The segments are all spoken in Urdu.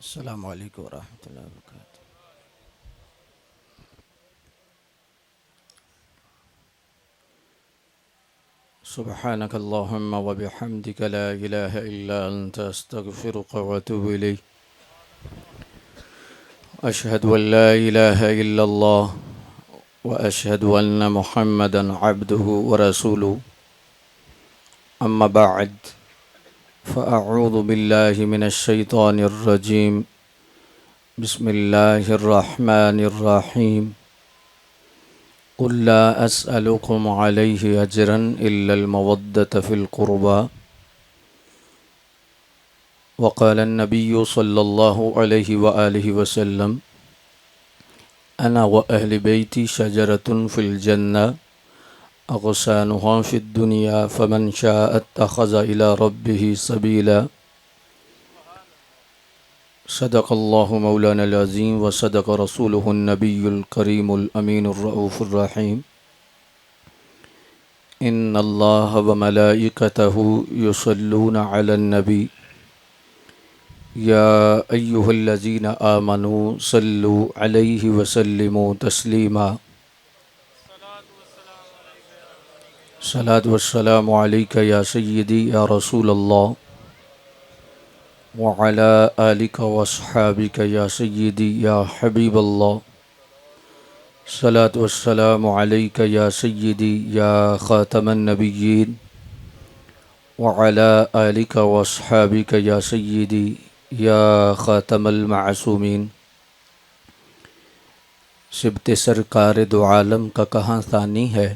السلام علیکم ورحمۃ اللہ وبرکاتہ۔ سبحانک اللہم وبحمدک لا الہ الا انت استغفرک واتوب الیک۔ اشہد ان لا الہ الا اللہ واشہد ان محمدا عبدہ ورسولہ۔ اما بعد فاعوذ باللہ من الشیطان الرجیم۔ بسم اللہ الرحمن الرحیم۔ قل لا أسألكم عليه أجرا إلا المودة في القربى، وقال النبي صلى الله عليه وآله وسلم: أنا وأهل بيتي شجرة في الجنة أغصانها في الدنيا فمن شاء اتخذ إلى ربه سبيلا۔ صدق الله مولانا العظيم وصدق رسوله النبي الكريم الأمين الرؤوف الرحيم۔ إن الله وملائكته يصلون على النبي يا أيها الذين آمنوا صلوا عليه وسلموا تسليما۔ صلاة والسلام عليك يا سيدي يا رسول الله وعلى آلك وأصحابك يا سيدي يا حبيب الله۔ صلاة والسلام عليك يا سيدي يا خاتم النبيين وعلى آلك وأصحابك يا سيدي يا خاتم المعصومين۔ سبت سرکار دو عالم کا کہاں ثانی ہے،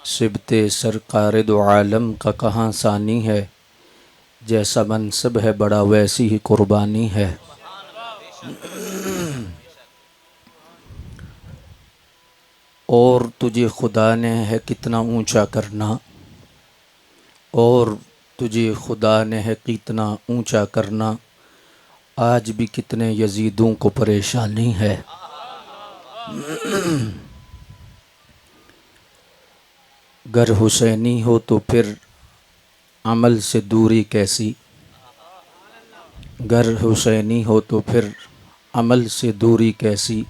سبت سرکار دو عالم کا کہاں ثانی ہے، جیسا منصب ہے بڑا ویسی ہی قربانی ہے۔ اور تجھے خدا نے ہے کتنا اونچا کرنا، اور تجھے خدا نے ہے کتنا اونچا کرنا، آج بھی کتنے یزیدوں کو پریشانی ہے۔ گر حسینی ہو تو پھر عمل سے دوری کیسی، گر حسینی ہو تو پھر عمل سے دوری کیسی،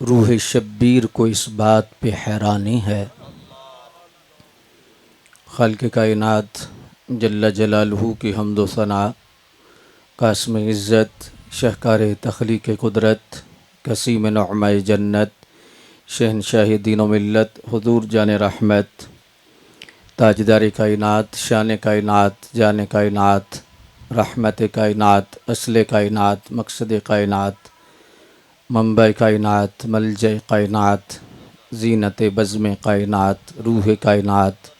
روح شبیر کو اس بات پہ حیرانی ہے۔ خالق کائنات جل جلالہ کی حمد و ثنا، قاسم عزت، شہکار تخلیق قدرت، قسیم نعمہ جنت، شہنشاہ دین و ملت، حضور جان رحمت، تاجدار کائنات، شان کائنات، جان کائنات، رحمت کائنات، اصل کائنات، مقصد کائنات، منبع کائنات، ملجأ کائنات، زینت بزم کائنات، روح کائنات،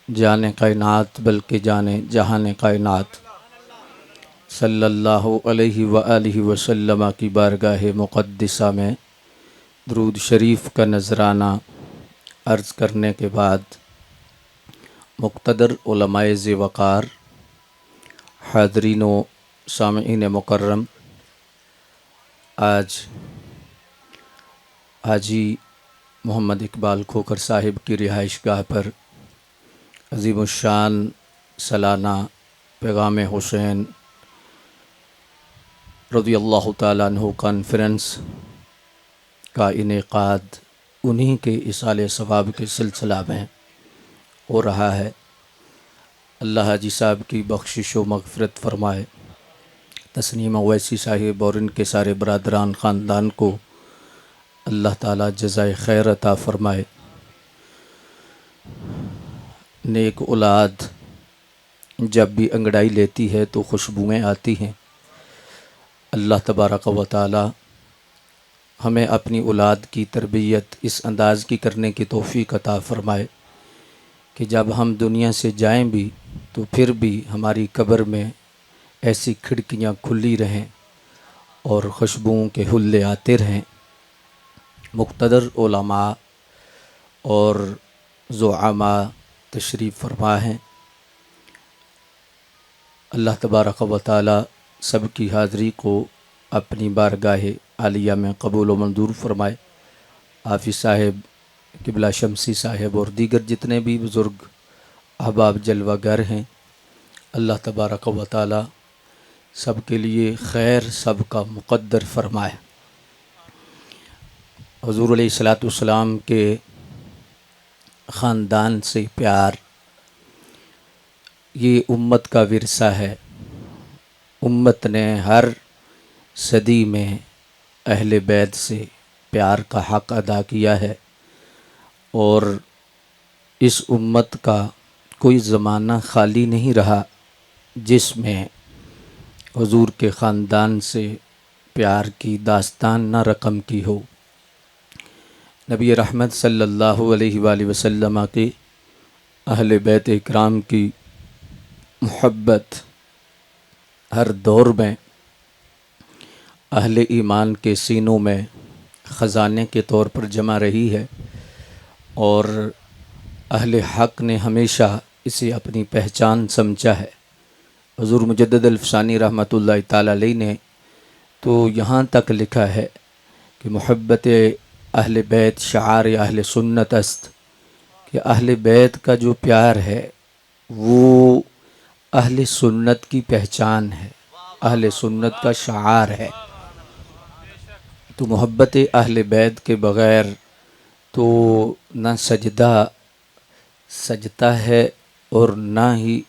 جان کائنات بلکہ جان جہان کائنات، صلی اللہ علیہ وآلہ وسلم کی بارگاہ مقدسہ میں درود شریف کا نذرانہ عرض کرنے کے بعد، مقتدر علماء ذی وقار، حاضرین و سامعین مکرم، آج حاجی محمد اقبال کھوکھر صاحب کی رہائش گاہ پر عظیم الشان سالانہ پیغام حسین رضی اللہ تعالیٰ عنہ کانفرنس کا انعقاد انہی کے ایصال ثواب کے سلسلہ میں ہو رہا ہے۔ اللہ حاجی صاحب کی بخشش و مغفرت فرمائے، تسنیم اویسی صاحب اور ان کے سارے برادران خاندان کو اللہ تعالیٰ جزائے خیر عطا فرمائے۔ نیک اولاد جب بھی انگڑائی لیتی ہے تو خوشبوئیں آتی ہیں۔ اللہ تبارک و تعالیٰ ہمیں اپنی اولاد کی تربیت اس انداز کی کرنے کی توفیق عطا فرمائے کہ جب ہم دنیا سے جائیں بھی تو پھر بھی ہماری قبر میں ایسی کھڑکیاں کھلی رہیں اور خوشبوؤں کے حلے آتے رہیں۔ مقتدر علماء اور زعماء تشریف فرما ہیں، اللہ تبارک و تعالیٰ سب کی حاضری کو اپنی بارگاہ عالیہ میں قبول و منظور فرمائے۔ حافظ صاحب، قبلہ شمسی صاحب اور دیگر جتنے بھی بزرگ احباب جلوہ گر ہیں، اللہ تبارک و تعالیٰ سب کے لیے خیر سب کا مقدر فرمائے۔ حضور علیہ الصلاۃ والسلام کے خاندان سے پیار یہ امت کا ورثہ ہے۔ امت نے ہر صدی میں اہل بیت سے پیار کا حق ادا کیا ہے، اور اس امت کا کوئی زمانہ خالی نہیں رہا جس میں حضور کے خاندان سے پیار کی داستان نہ رقم کی ہو۔ نبی رحمت صلی اللہ علیہ وآلہ وسلم کے اہل بیت اکرام کی محبت ہر دور میں اہل ایمان کے سینوں میں خزانے کے طور پر جمع رہی ہے، اور اہل حق نے ہمیشہ اسے اپنی پہچان سمجھا ہے۔ حضور مجدد الفسانی رحمۃ اللہ تعالی علیہ نے تو یہاں تک لکھا ہے کہ محبت اہل بیت شعار اہل سنت است، کہ اہل بیت کا جو پیار ہے وہ اہل سنت کی پہچان ہے، اہل سنت کا شعار ہے۔ تو محبت اہل بیت کے بغیر تو نہ سجدہ ہے اور نہ ہی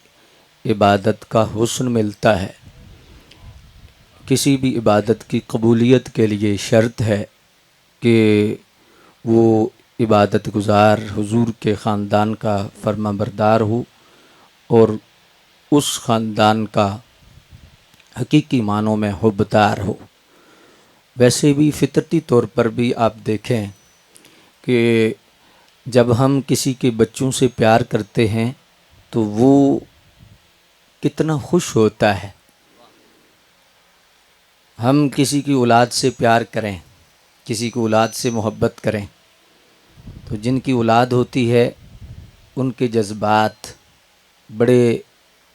عبادت کا حسن ملتا ہے۔ کسی بھی عبادت کی قبولیت کے لیے شرط ہے کہ وہ عبادت گزار حضور کے خاندان کا فرما بردار ہو، اور اس خاندان کا حقیقی معنوں میں حبدار ہو۔ ویسے بھی فطرتی طور پر بھی آپ دیکھیں کہ جب ہم کسی کے بچوں سے پیار کرتے ہیں تو وہ کتنا خوش ہوتا ہے۔ ہم کسی کی اولاد سے پیار کریں، کسی کی اولاد سے محبت کریں، تو جن کی اولاد ہوتی ہے ان کے جذبات بڑے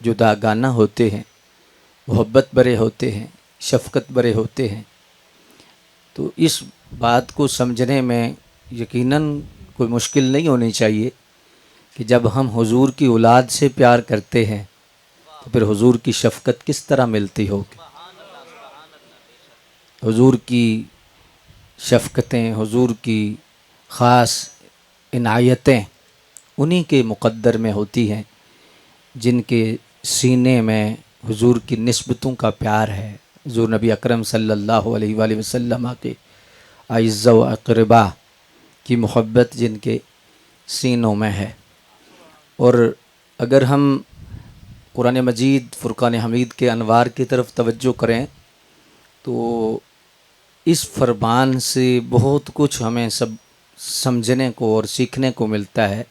جداگانہ ہوتے ہیں، محبت بھرے ہوتے ہیں، شفقت بھرے ہوتے ہیں۔ تو اس بات کو سمجھنے میں یقیناً کوئی مشکل نہیں ہونی چاہیے کہ جب ہم حضور کی اولاد سے پیار کرتے ہیں تو پھر حضور کی شفقت کس طرح ملتی ہوگی۔ حضور کی شفقتیں، حضور کی خاص عنایتیں انہی کے مقدر میں ہوتی ہیں جن کے سینے میں حضور کی نسبتوں کا پیار ہے۔ حضور نبی اکرم صلی اللہ علیہ وآلہ وسلم کے اعزاء و اقرباء کی محبت جن کے سینوں میں ہے۔ اور اگر ہم قرآن مجید فرقان حمید کے انوار کی طرف توجہ کریں تو اس فرمان سے بہت کچھ ہمیں سب سمجھنے کو اور سیکھنے کو ملتا ہے۔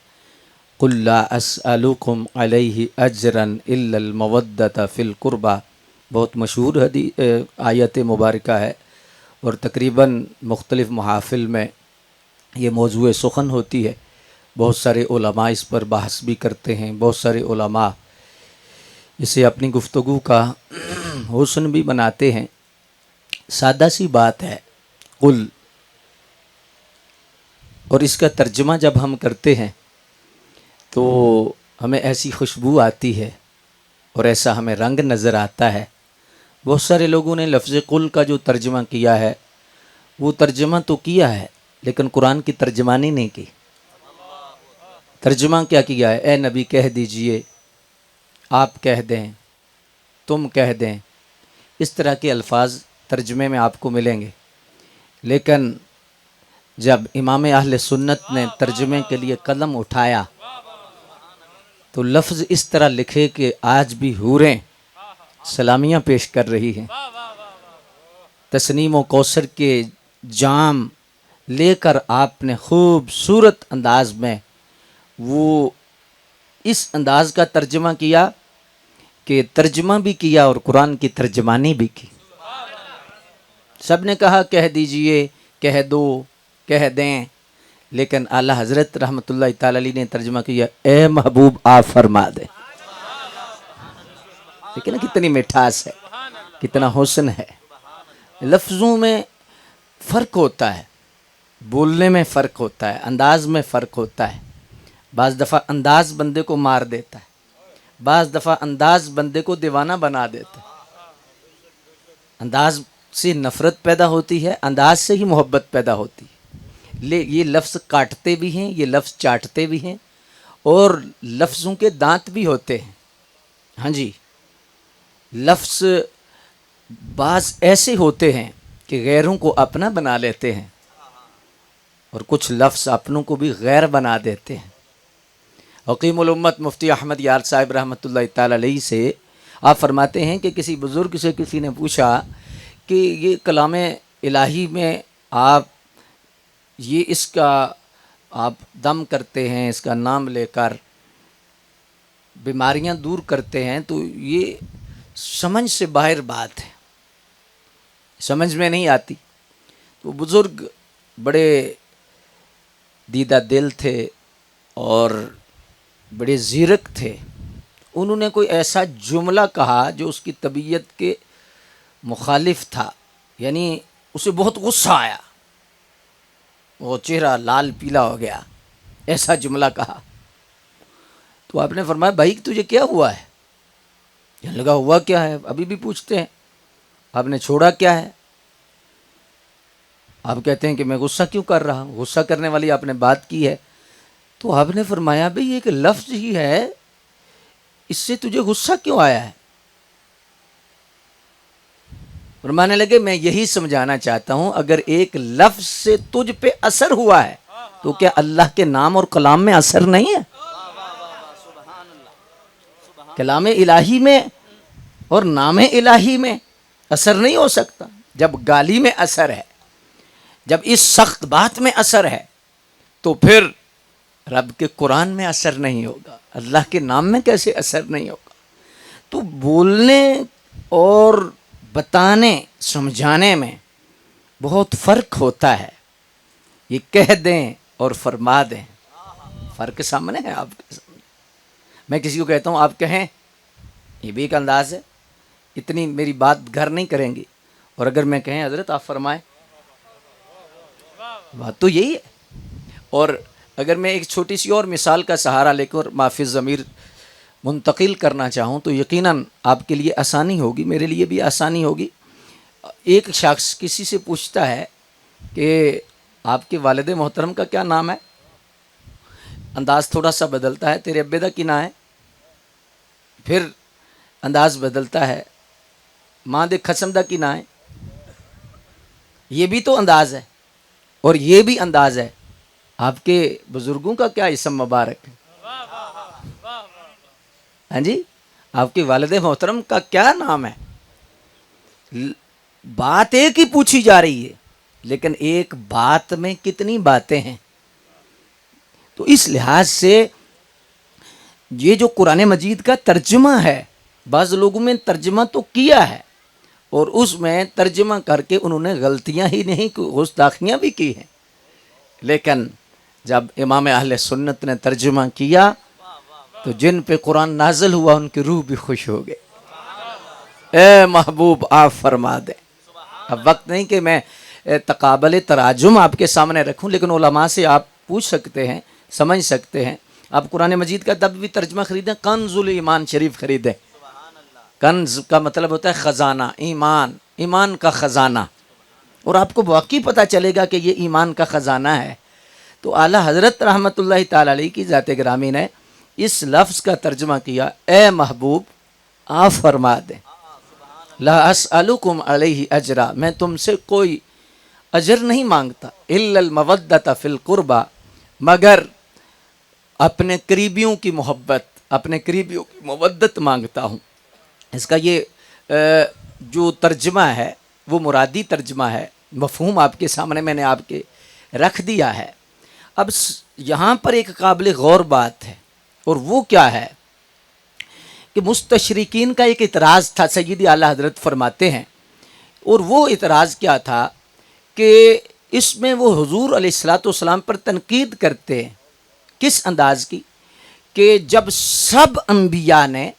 قُلْ لَا أَسْأَلُكُمْ عَلَيْهِ أَجْرًا إِلَّا الْمَوَدَّةَ فِي الْقُرْبَى، بہت مشہور آیت مبارکہ ہے، اور تقریباً مختلف محافل میں یہ موضوع سخن ہوتی ہے۔ بہت سارے علماء اس پر بحث بھی کرتے ہیں، بہت سارے علماء اسے اپنی گفتگو کا حسن بھی بناتے ہیں۔ سادہ سی بات ہے قل، اور اس کا ترجمہ جب ہم کرتے ہیں تو ہمیں ایسی خوشبو آتی ہے اور ایسا ہمیں رنگ نظر آتا ہے۔ بہت سارے لوگوں نے لفظ قل کا جو ترجمہ کیا ہے وہ ترجمہ تو کیا ہے لیکن قرآن کی ترجمانی نہیں کی۔ ترجمہ کیا کیا ہے؟ اے نبی کہہ دیجئے، آپ کہہ دیں، تم کہہ دیں، اس طرح کے الفاظ ترجمے میں آپ کو ملیں گے۔ لیکن جب امام اہل سنت نے ترجمے کے لیے قلم اٹھایا تو لفظ اس طرح لکھے کہ آج بھی حوریں سلامیاں پیش کر رہی ہیں۔ تسنیم و کوثر کے جام لے کر آپ نے خوبصورت انداز میں وہ اس انداز کا ترجمہ کیا کہ ترجمہ بھی کیا اور قرآن کی ترجمانی بھی کی۔ سب نے کہا کہہ دیجئے، کہہ دو، کہہ دیں، لیکن اعلیٰ حضرت رحمۃ اللہ تعالی علیہ نے ترجمہ کیا اے محبوب آپ فرما دیں۔ لیکن کتنی مٹھاس ہے، کتنا حسن ہے۔ لفظوں میں فرق ہوتا ہے، بولنے میں فرق ہوتا ہے، انداز میں فرق ہوتا ہے۔ بعض دفعہ انداز بندے کو مار دیتا ہے، بعض دفعہ انداز بندے کو دیوانہ بنا دیتا ہے۔ انداز سے نفرت پیدا ہوتی ہے، انداز سے ہی محبت پیدا ہوتی ہے۔ یہ لفظ کاٹتے بھی ہیں، یہ لفظ چاٹتے بھی ہیں، اور لفظوں کے دانت بھی ہوتے ہیں۔ ہاں جی، لفظ بعض ایسے ہوتے ہیں کہ غیروں کو اپنا بنا لیتے ہیں، اور کچھ لفظ اپنوں کو بھی غیر بنا دیتے ہیں۔ حکیم الامت مفتی احمد یار صاحب رحمۃ اللہ تعالی علیہ سے آپ فرماتے ہیں کہ کسی بزرگ سے کسی نے پوچھا کہ یہ کلام الہی میں آپ یہ اس کا آپ دم کرتے ہیں، اس کا نام لے کر بیماریاں دور کرتے ہیں، تو یہ سمجھ سے باہر بات ہے، سمجھ میں نہیں آتی۔ تو بزرگ بڑے دیدہ دل تھے اور بڑے زیرک تھے، انہوں نے کوئی ایسا جملہ کہا جو اس کی طبیعت کے مخالف تھا، یعنی اسے بہت غصہ آیا، وہ چہرہ لال پیلا ہو گیا، ایسا جملہ کہا۔ تو آپ نے فرمایا بھائی تجھے کیا ہوا ہے؟ کہنے لگا ہوا کیا ہے، ابھی بھی پوچھتے ہیں، آپ نے چھوڑا کیا ہے؟ آپ کہتے ہیں کہ میں غصہ کیوں کر رہا ہوں، غصہ کرنے والی آپ نے بات کی ہے۔ تو آپ نے فرمایا بھئی یہ ایک لفظ ہی ہے، اس سے تجھے غصہ کیوں آیا ہے؟ فرمانے لگے میں یہی سمجھانا چاہتا ہوں، اگر ایک لفظ سے تجھ پہ اثر ہوا ہے تو کیا اللہ کے نام اور کلام میں اثر نہیں ہے؟ کلام الہی میں اور نام الہی میں اثر نہیں ہو سکتا؟ جب گالی میں اثر ہے، جب اس سخت بات میں اثر ہے، تو پھر رب کے قرآن میں اثر نہیں ہوگا، اللہ کے نام میں کیسے اثر نہیں ہوگا؟ تو بولنے اور بتانے سمجھانے میں بہت فرق ہوتا ہے۔ یہ کہہ دیں اور فرما دیں، فرق سامنے ہے آپ کے سامنے۔ میں کسی کو کہتا ہوں آپ کہیں، یہ بھی ایک انداز ہے، اتنی میری بات گھر نہیں کریں گی، اور اگر میں کہیں حضرت آپ فرمائیں، بات تو یہی ہے۔ اور اگر میں ایک چھوٹی سی اور مثال کا سہارا لے کر معافی ضمیر منتقل کرنا چاہوں تو یقیناً آپ کے لیے آسانی ہوگی، میرے لیے بھی آسانی ہوگی۔ ایک شخص کسی سے پوچھتا ہے کہ آپ کے والد محترم کا کیا نام ہے؟ انداز تھوڑا سا بدلتا ہے، تیرے ابے دا کی نام ہے؟ پھر انداز بدلتا ہے، ماں دے خسم دا کی نام ہے؟ یہ بھی تو انداز ہے، اور یہ بھی انداز ہے۔ آپ کے بزرگوں کا کیا اسم مبارک ہے؟ ہاں جی، آپ کے والد محترم کا کیا نام ہے؟ بات ایک ہی پوچھی جا رہی ہے، لیکن ایک بات میں کتنی باتیں ہیں۔ تو اس لحاظ سے یہ جو قرآن مجید کا ترجمہ ہے، بعض لوگوں میں ترجمہ تو کیا ہے، اور اس میں ترجمہ کر کے انہوں نے غلطیاں ہی نہیں، گستاخیاں بھی کی ہیں، لیکن جب امام اہل سنت نے ترجمہ کیا تو جن پہ قرآن نازل ہوا ان کی روح بھی خوش ہو گئے۔ اے محبوب آپ فرما دیں۔ اب وقت نہیں کہ میں تقابل تراجم آپ کے سامنے رکھوں، لیکن علماء سے آپ پوچھ سکتے ہیں، سمجھ سکتے ہیں۔ آپ قرآن مجید کا تب بھی ترجمہ خریدیں، کنز الایمان شریف خریدیں۔ کنز کا مطلب ہوتا ہے خزانہ، ایمان، ایمان کا خزانہ، اور آپ کو واقعی پتہ چلے گا کہ یہ ایمان کا خزانہ ہے۔ تو اعلیٰ حضرت رحمۃ اللہ تعالی علیہ کی ذات گرامی نے اس لفظ کا ترجمہ کیا، اے محبوب آپ فرما دیں، لا اسألکم علیہ اجرا، میں تم سے کوئی اجر نہیں مانگتا، الا المودۃ فی القربى، مگر اپنے قریبیوں کی محبت، اپنے قریبیوں کی مودت مانگتا ہوں۔ اس کا یہ جو ترجمہ ہے وہ مرادی ترجمہ ہے، مفہوم آپ کے سامنے میں نے آپ کے رکھ دیا ہے۔ اب یہاں پر ایک قابل غور بات ہے، اور وہ کیا ہے کہ مستشرقین کا ایک اعتراض تھا، سیدی اعلیٰ حضرت فرماتے ہیں، اور وہ اعتراض کیا تھا کہ اس میں وہ حضور علیہ الصلوۃ والسلام پر تنقید کرتے ہیں۔ کس انداز کی؟ کہ جب سب انبیاء نے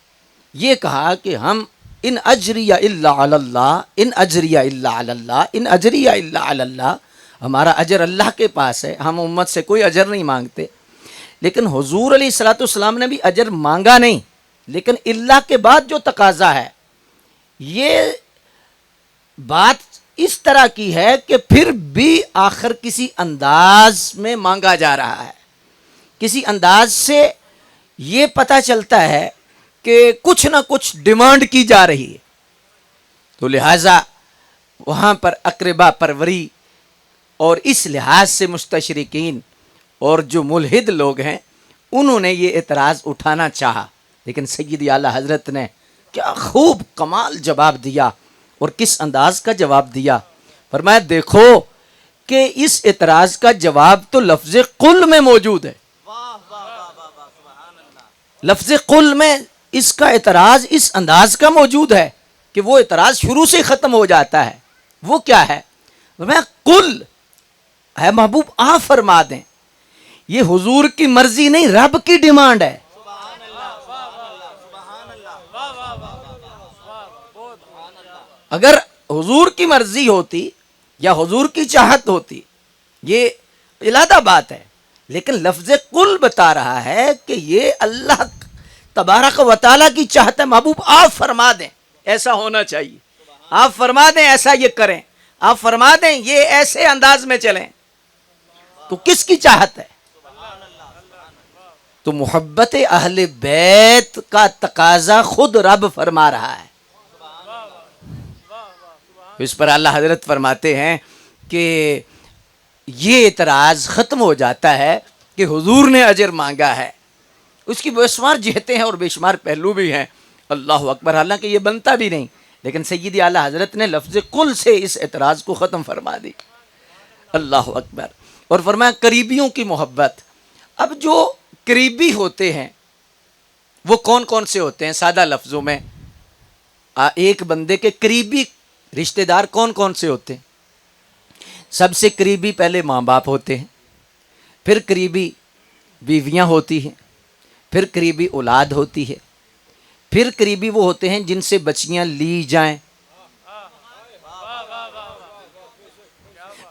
یہ کہا کہ ہم ان اجری الا علی اللہ، ان اجری الا علی اللہ، ان اجری الا علی اللہ، ہمارا اجر اللہ کے پاس ہے، ہم امت سے کوئی اجر نہیں مانگتے، لیکن حضور علیہ الصلوۃ والسلام نے بھی اجر مانگا نہیں، لیکن اللہ کے بعد جو تقاضا ہے یہ بات اس طرح کی ہے کہ پھر بھی آخر کسی انداز میں مانگا جا رہا ہے، کسی انداز سے یہ پتہ چلتا ہے کہ کچھ نہ کچھ ڈیمانڈ کی جا رہی ہے. تو لہٰذا وہاں پر اقربا پروری اور اس لحاظ سے مستشرقین اور جو ملحد لوگ ہیں انہوں نے یہ اعتراض اٹھانا چاہا، لیکن سیدی اعلیٰ حضرت نے کیا خوب کمال جواب دیا. اور کس انداز کا جواب دیا؟ فرمایا دیکھو کہ اس اعتراض کا جواب تو لفظ قل میں موجود ہے. لفظ قل میں اس کا اعتراض اس انداز کا موجود ہے کہ وہ اعتراض شروع سے ختم ہو جاتا ہے. وہ کیا ہے؟ فرمایا قل، اے محبوب آپ فرما دیں. یہ حضور کی مرضی نہیں، رب کی ڈیمانڈ ہے. اگر حضور کی مرضی ہوتی یا حضور کی چاہت ہوتی یہ علیحدہ بات ہے، لیکن لفظ قل بتا رہا ہے کہ یہ اللہ تبارک و تعالیٰ کی چاہت ہے. محبوب آپ فرما دیں ایسا ہونا چاہیے، آپ فرما دیں ایسا یہ کریں، آپ فرما دیں یہ ایسے انداز میں چلیں. تو کس کی چاہت ہے؟ تو محبت اہل بیت کا تقاضا خود رب فرما رہا ہے. اس پر اللہ حضرت فرماتے ہیں کہ یہ اعتراض ختم ہو جاتا ہے کہ حضور نے اجر مانگا ہے. اس کی بے شمار جہتیں ہیں اور بے شمار پہلو بھی ہیں. اللہ اکبر. حالانکہ یہ بنتا بھی نہیں، لیکن سیدی اعلیٰ حضرت نے لفظ قل سے اس اعتراض کو ختم فرما دی. اللہ اکبر. اور فرمایا قریبیوں کی محبت. اب جو قریبی ہوتے ہیں وہ کون کون سے ہوتے ہیں؟ سادہ لفظوں میں ایک بندے کے قریبی رشتہ دار کون کون سے ہوتے ہیں؟ سب سے قریبی پہلے ماں باپ ہوتے ہیں، پھر قریبی بیویاں ہوتی ہیں، پھر قریبی اولاد ہوتی ہے، پھر قریبی وہ ہوتے ہیں جن سے بچیاں لی جائیں،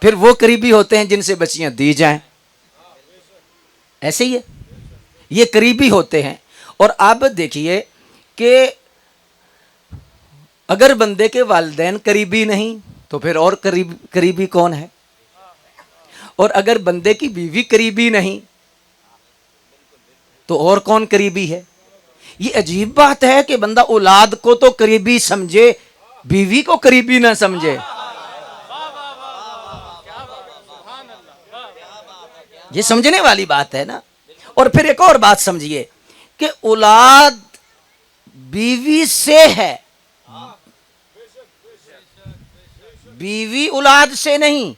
پھر وہ قریبی ہوتے ہیں جن سے بچیاں دی جائیں. ایسے ہی ہے، یہ قریبی ہوتے ہیں. اور اب دیکھیے کہ اگر بندے کے والدین قریبی نہیں تو پھر اور قریبی کون ہے؟ اور اگر بندے کی بیوی قریبی نہیں تو اور کون قریبی ہے؟ یہ عجیب بات ہے کہ بندہ اولاد کو تو قریبی سمجھے، بیوی کو قریبی نہ سمجھے. یہ سمجھنے والی بات ہے نا. اور پھر ایک اور بات سمجھیے کہ اولاد بیوی سے ہے، بیوی اولاد سے نہیں،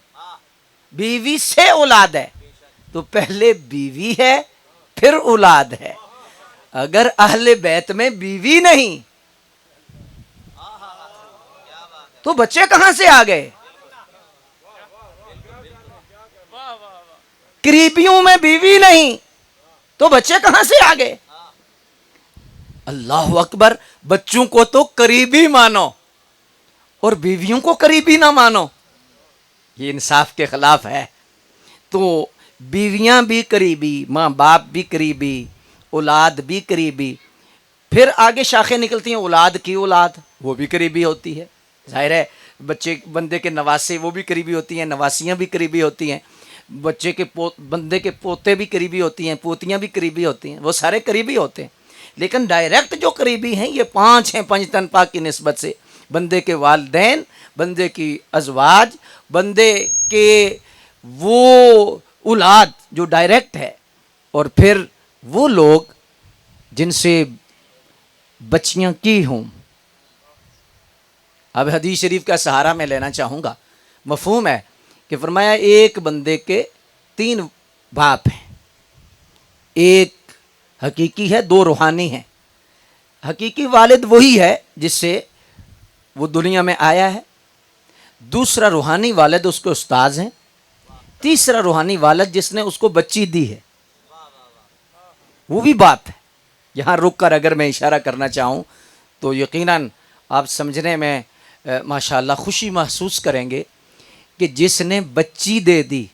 بیوی سے اولاد ہے. تو پہلے بیوی ہے پھر اولاد ہے. اگر اہل بیت میں بیوی نہیں تو بچے کہاں سے آ گئے؟ قریبیوں میں بیوی نہیں تو بچے کہاں سے آ گئے؟ اللہ اکبر. بچوں کو تو قریبی مانو اور بیویوں کو قریبی نہ مانو، یہ انصاف کے خلاف ہے. تو بیویاں بھی قریبی، ماں باپ بھی قریبی، اولاد بھی قریبی. پھر آگے شاخیں نکلتی ہیں، اولاد کی اولاد وہ بھی قریبی ہوتی ہے. ظاہر ہے بچے بندے کے نواسے وہ بھی قریبی ہوتی ہیں، نواسیاں بھی قریبی ہوتی ہیں. بچے کے بندے کے پوتے بھی قریبی ہوتی ہیں، پوتیاں بھی قریبی ہوتی ہیں. وہ سارے قریبی ہوتے ہیں. لیکن ڈائریکٹ جو قریبی ہیں یہ 5 ہیں پنج تن پاک کی نسبت سے. بندے کے والدین، بندے کی ازواج، بندے کے وہ اولاد جو ڈائریکٹ ہے، اور پھر وہ لوگ جن سے بچیاں کی ہوں. اب حدیث شریف کا سہارا میں لینا چاہوں گا. مفہوم ہے کہ فرمایا ایک بندے کے 3 باپ ہیں، ایک حقیقی ہے، 2 روحانی ہیں. حقیقی والد وہی ہے جس سے وہ دنیا میں آیا ہے، دوسرا روحانی والد اس کے استاذ ہیں، تیسرا روحانی والد جس نے اس کو بچی دی ہے وہ بھی باپ ہے. یہاں رک کر اگر میں اشارہ کرنا چاہوں تو یقیناً آپ سمجھنے میں ماشاءاللہ خوشی محسوس کریں گے کہ جس نے بچی دے دی،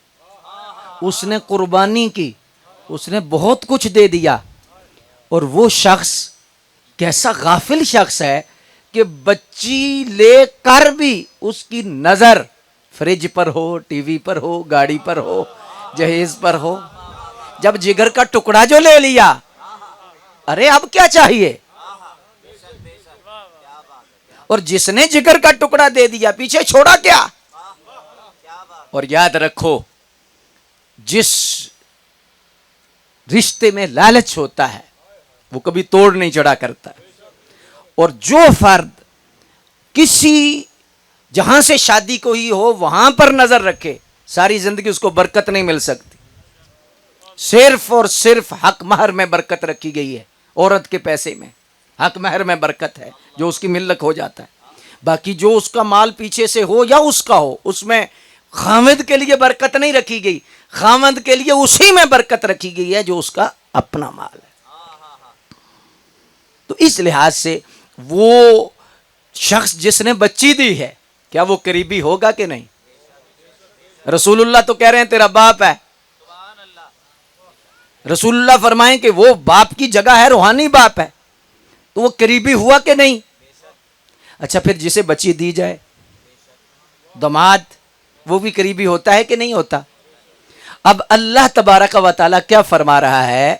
اس نے قربانی کی، اس نے بہت کچھ دے دیا، اور وہ شخص کیسا غافل شخص ہے کہ بچی لے کر بھی اس کی نظر فریج پر ہو، ٹی وی پر ہو، گاڑی پر ہو، جہیز پر ہو. جب جگر کا ٹکڑا جو لے لیا، ارے اب کیا چاہیے؟ اور جس نے جگر کا ٹکڑا دے دیا پیچھے چھوڑا کیا؟ اور یاد رکھو، جس رشتے میں لالچ ہوتا ہے وہ کبھی توڑ نہیں چڑھا کرتا. اور جو فرد کسی جہاں سے شادی کو ہی ہو وہاں پر نظر رکھے، ساری زندگی اس کو برکت نہیں مل سکتی. صرف اور صرف حق مہر میں برکت رکھی گئی ہے. عورت کے پیسے میں حق مہر میں برکت ہے جو اس کی ملک ہو جاتا ہے. باقی جو اس کا مال پیچھے سے ہو یا اس کا ہو، اس میں خامد کے لیے برکت نہیں رکھی گئی. خامد کے لیے اسی میں برکت رکھی گئی ہے جو اس کا اپنا مال ہے. تو اس لحاظ سے وہ شخص جس نے بچی دی ہے، کیا وہ قریبی ہوگا کہ نہیں؟ رسول اللہ تو کہہ رہے ہیں تیرا باپ ہے. رسول اللہ فرمائیں کہ وہ باپ کی جگہ ہے، روحانی باپ ہے. تو وہ قریبی ہوا کہ نہیں؟ اچھا پھر جسے بچی دی جائے، داماد، وہ بھی قریبی ہوتا ہے کہ نہیں ہوتا؟ اب اللہ تبارک و تعالیٰ کیا فرما رہا ہے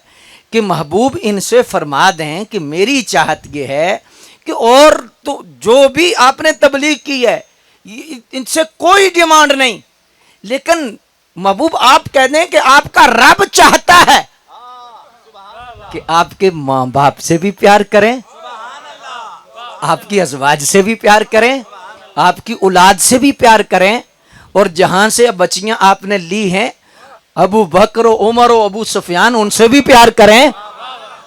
کہ محبوب ان سے فرما دیں کہ میری چاہت یہ ہے کہ اور تو جو بھی آپ نے تبلیغ کی ہے ان سے کوئی ڈیمانڈ نہیں، لیکن محبوب آپ کہہ دیں کہ آپ کا رب چاہتا ہے کہ آپ کے ماں باپ سے بھی پیار کریں، آپ کی ازواج سے بھی پیار کریں، آپ کی اولاد سے بھی پیار کریں، اور جہاں سے بچیاں آپ نے لی ہیں ابو بکر و عمر و ابو سفیان ان سے بھی پیار کریں،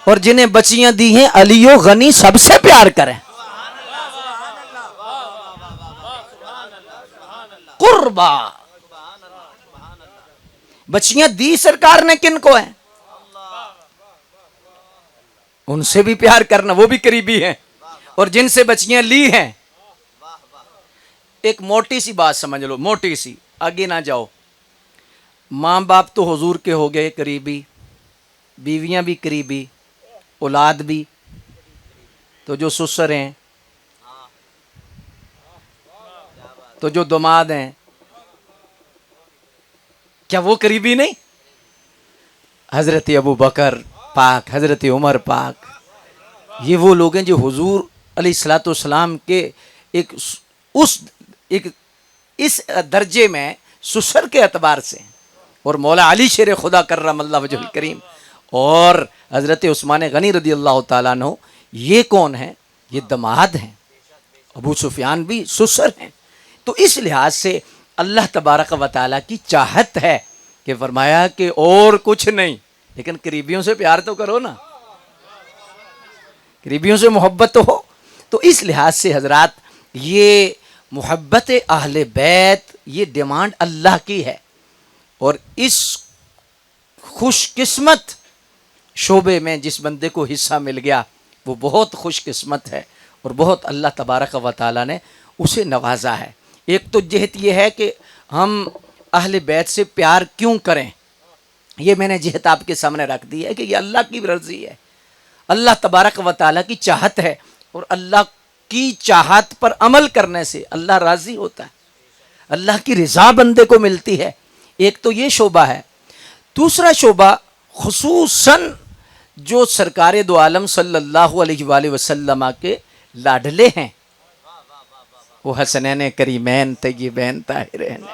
اور جنہیں بچیاں دی ہیں علی و غنی سب سے پیار کریں. قربا بچیاں دی سرکار نے کن کو ہیں؟ ان سے بھی پیار کرنا، وہ بھی قریبی ہیں. اور جن سے بچیاں لی ہیں، ایک موٹی سی بات سمجھ لو، موٹی سی، آگے نہ جاؤ. ماں باپ تو حضور کے ہو گئے قریبی، بیویاں بھی قریبی، اولاد بھی. تو جو سسر ہیں، تو جو داماد ہیں، کیا وہ قریبی نہیں؟ حضرت ابو بکر پاک، حضرت عمر پاک، یہ وہ لوگ ہیں جو حضور علیہ الصلوۃ والسلام کے اس درجے میں سسر کے اعتبار سے ہیں. اور مولا علی شیر خدا کرم اللہ وجہ الکریم اور حضرت عثمان غنی رضی اللہ تعالیٰ عنہ، یہ کون ہیں؟ یہ داماد ہیں. ابو سفیان بھی سسر ہیں. تو اس لحاظ سے اللہ تبارک و تعالیٰ کی چاہت ہے کہ فرمایا کہ اور کچھ نہیں، لیکن قریبیوں سے پیار تو کرو نا، قریبیوں سے محبت تو ہو. تو اس لحاظ سے حضرات، یہ محبت اہل بیت یہ ڈیمانڈ اللہ کی ہے. اور اس خوش قسمت شعبے میں جس بندے کو حصہ مل گیا وہ بہت خوش قسمت ہے، اور بہت اللہ تبارک و تعالیٰ نے اسے نوازا ہے. ایک تو جہت یہ ہے کہ ہم اہل بیت سے پیار کیوں کریں، یہ میں نے جہت آپ کے سامنے رکھ دی ہے کہ یہ اللہ کی مرضی ہے، اللہ تبارک و تعالیٰ کی چاہت ہے. اور اللہ کی چاہت پر عمل کرنے سے اللہ راضی ہوتا ہے، اللہ کی رضا بندے کو ملتی ہے. ایک تو یہ شعبہ ہے. دوسرا شعبہ خصوصاً جو سرکار دو عالم صلی اللہ علیہ وآلہ وسلم کے لاڈلے ہیں، وہ حسنین کریمین طیبین طاہرین،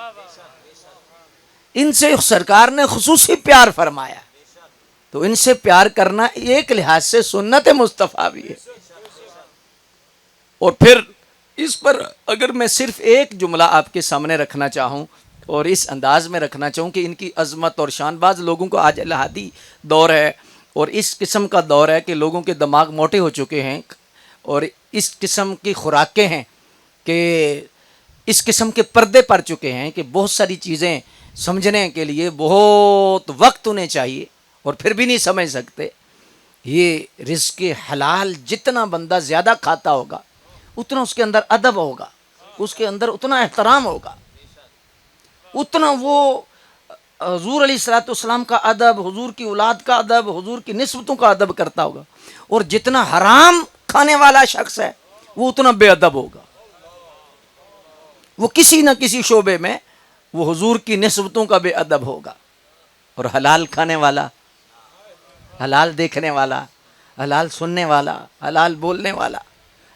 ان سے سرکار نے خصوصی پیار فرمایا. تو ان سے پیار کرنا ایک لحاظ سے سنت مصطفیٰ بھی ہے. اور پھر اس پر اگر میں صرف ایک جملہ آپ کے سامنے رکھنا چاہوں اور اس انداز میں رکھنا چاہوں کہ ان کی عظمت اور شان، بعض لوگوں کو آج الہادی دور ہے اور اس قسم کا دور ہے کہ لوگوں کے دماغ موٹے ہو چکے ہیں، اور اس قسم کی خوراکیں ہیں کہ اس قسم کے پردے پڑ چکے ہیں کہ بہت ساری چیزیں سمجھنے کے لیے بہت وقت انہیں چاہیے اور پھر بھی نہیں سمجھ سکتے. یہ رزق حلال جتنا بندہ زیادہ کھاتا ہوگا اتنا اس کے اندر ادب ہوگا، اس کے اندر اتنا احترام ہوگا، اتنا وہ حضور علیہ الصلوۃ والسلام کا ادب، حضور کی اولاد کا ادب، حضور کی نسبتوں کا ادب کرتا ہوگا. اور جتنا حرام کھانے والا شخص ہے وہ اتنا بے ادب ہوگا. وہ کسی نہ کسی شعبے میں وہ حضور کی نسبتوں کا بے ادب ہوگا. اور حلال کھانے والا، حلال دیکھنے والا، حلال سننے والا، حلال بولنے والا،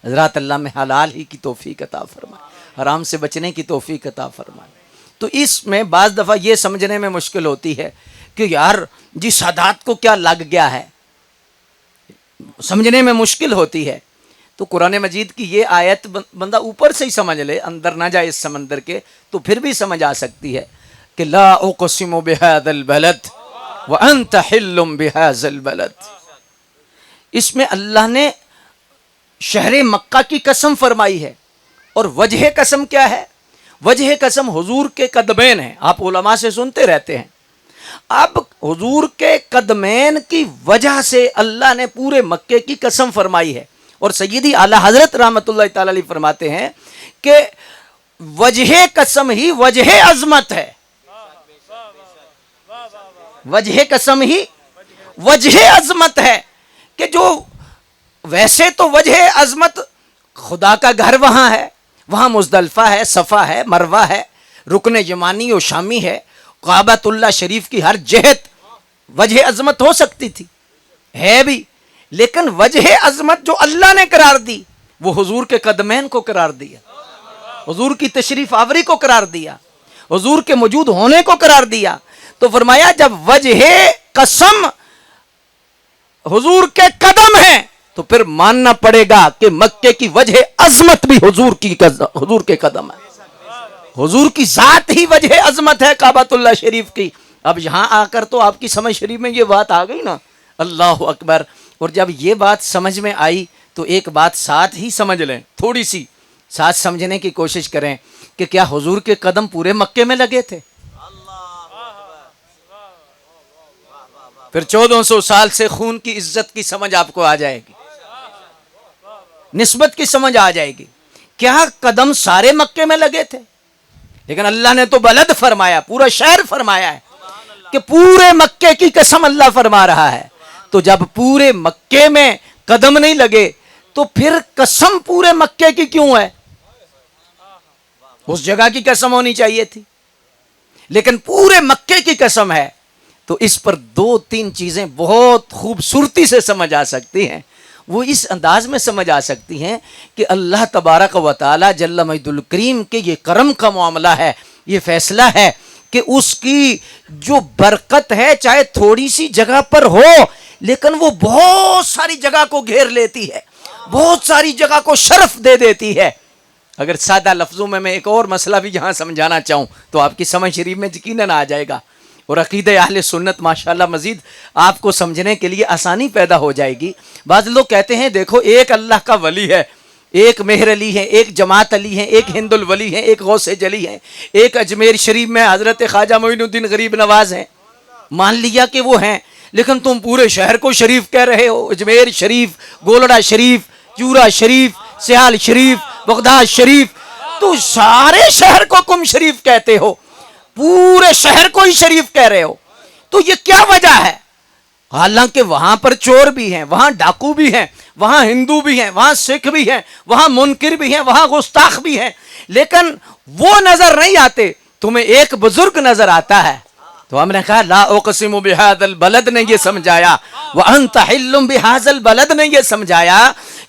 حضرات اللہ میں حلال ہی کی توفیق عطا فرمائے، حرام سے بچنے کی توفیق عطا فرمائے. تو اس میں بعض دفعہ یہ سمجھنے میں مشکل ہوتی ہے کہ یار جی سادات کو کیا لگ گیا ہے، سمجھنے میں مشکل ہوتی ہے. تو قرآن مجید کی یہ آیت بندہ اوپر سے ہی سمجھ لے، اندر نہ جائے اس سمندر کے، تو پھر بھی سمجھ آ سکتی ہے کہ لا اقسم بہذا البلد وانت حل بہذا البلد. اس میں اللہ نے شہر مکہ کی قسم فرمائی ہے. اور وجہ قسم کیا ہے؟ وجہ قسم حضور کے قدمین ہیں. آپ علماء سے سنتے رہتے ہیں. اب حضور کے قدمین کی وجہ سے اللہ نے پورے مکے کی قسم فرمائی ہے. اور سیدی اعلیٰ حضرت رحمۃ اللہ تعالی علیہ فرماتے ہیں کہ وجہ قسم ہی وجہ عظمت ہے. وجہ قسم ہی وجہ عظمت ہے کہ جو ویسے تو وجہ عظمت خدا کا گھر وہاں ہے، وہاں مزدلفہ ہے، صفا ہے، مروہ ہے، رکن یمانی و شامی ہے، کعبۃ اللہ شریف کی ہر جہت وجہ عظمت ہو سکتی تھی، ہے بھی. لیکن وجہ عظمت جو اللہ نے قرار دی وہ حضور کے قدمین کو قرار دیا، حضور کی تشریف آوری کو قرار دیا، حضور کے موجود ہونے کو قرار دیا. تو فرمایا جب وجہ قسم حضور کے قدم ہیں تو پھر ماننا پڑے گا کہ مکے کی وجہ عظمت بھی حضور کے قدم ہے. حضور کی ذات ہی وجہ عظمت ہے کعبۃ اللہ شریف کی. اب یہاں آ کر تو آپ کی سمجھ شریف میں یہ بات آ گئی نا، اللہ اکبر. اور جب یہ بات سمجھ میں آئی تو ایک بات ساتھ ہی سمجھ لیں، تھوڑی سی ساتھ سمجھنے کی کوشش کریں کہ کیا حضور کے قدم پورے مکے میں لگے تھے؟ پھر 1400 سال سے خون کی عزت کی سمجھ آپ کو آ جائے گی، نسبت کی سمجھ آ جائے گی. کیا قدم سارے مکے میں لگے تھے؟ لیکن اللہ نے تو بلد فرمایا، پورا شہر فرمایا ہے کہ پورے مکے کی قسم اللہ فرما رہا ہے. تو جب پورے مکے میں قدم نہیں لگے تو پھر قسم پورے مکے کی کیوں ہے؟ اس جگہ کی قسم ہونی چاہیے تھی، لیکن پورے مکے کی قسم ہے. تو اس پر 2-3 چیزیں بہت خوبصورتی سے سمجھ آ سکتی ہیں. وہ اس انداز میں سمجھ آ سکتی ہیں کہ اللہ تبارک و تعالی جل مجد الکریم کے یہ کرم کا معاملہ ہے، یہ فیصلہ ہے کہ اس کی جو برکت ہے چاہے تھوڑی سی جگہ پر ہو لیکن وہ بہت ساری جگہ کو گھیر لیتی ہے، بہت ساری جگہ کو شرف دے دیتی ہے. اگر سادہ لفظوں میں ایک اور مسئلہ بھی یہاں سمجھانا چاہوں تو آپ کی سمجھ شریف میں یقیناً آ جائے گا اور عقیدہ اہل سنت ماشاءاللہ مزید آپ کو سمجھنے کے لیے آسانی پیدا ہو جائے گی. بعض لوگ کہتے ہیں دیکھو ایک اللہ کا ولی ہے، ایک مہر علی ہے، ایک جماعت علی ہے، ایک ہند الولی ہے، ایک غوث جلی ہے، ایک اجمیر شریف میں حضرت خواجہ معین الدین غریب نواز ہیں. مان لیا کہ وہ ہیں، لیکن تم پورے شہر کو شریف کہہ رہے ہو. اجمیر شریف، گولڑا شریف، چورا شریف، سیال شریف، بغداد شریف، تو سارے شہر کو تم شریف کہتے ہو، پورے شہر کو ہی شریف کہہ رہے ہو. تو یہ کیا وجہ ہے؟ حالانکہ وہاں پر چور بھی ہیں، وہاں ڈاکو بھی ہیں، وہاں ہندو بھی ہیں، وہاں سکھ بھی ہیں، وہاں منکر بھی ہیں، وہاں گستاخ بھی ہیں، لیکن وہ نظر نہیں آتے. تمہیں ایک بزرگ نظر آتا ہے. تو ہم نے کہا لا اقسم بہذا البلد نے یہ سمجھایا، وانت حل بہذا البلد نے یہ سمجھایا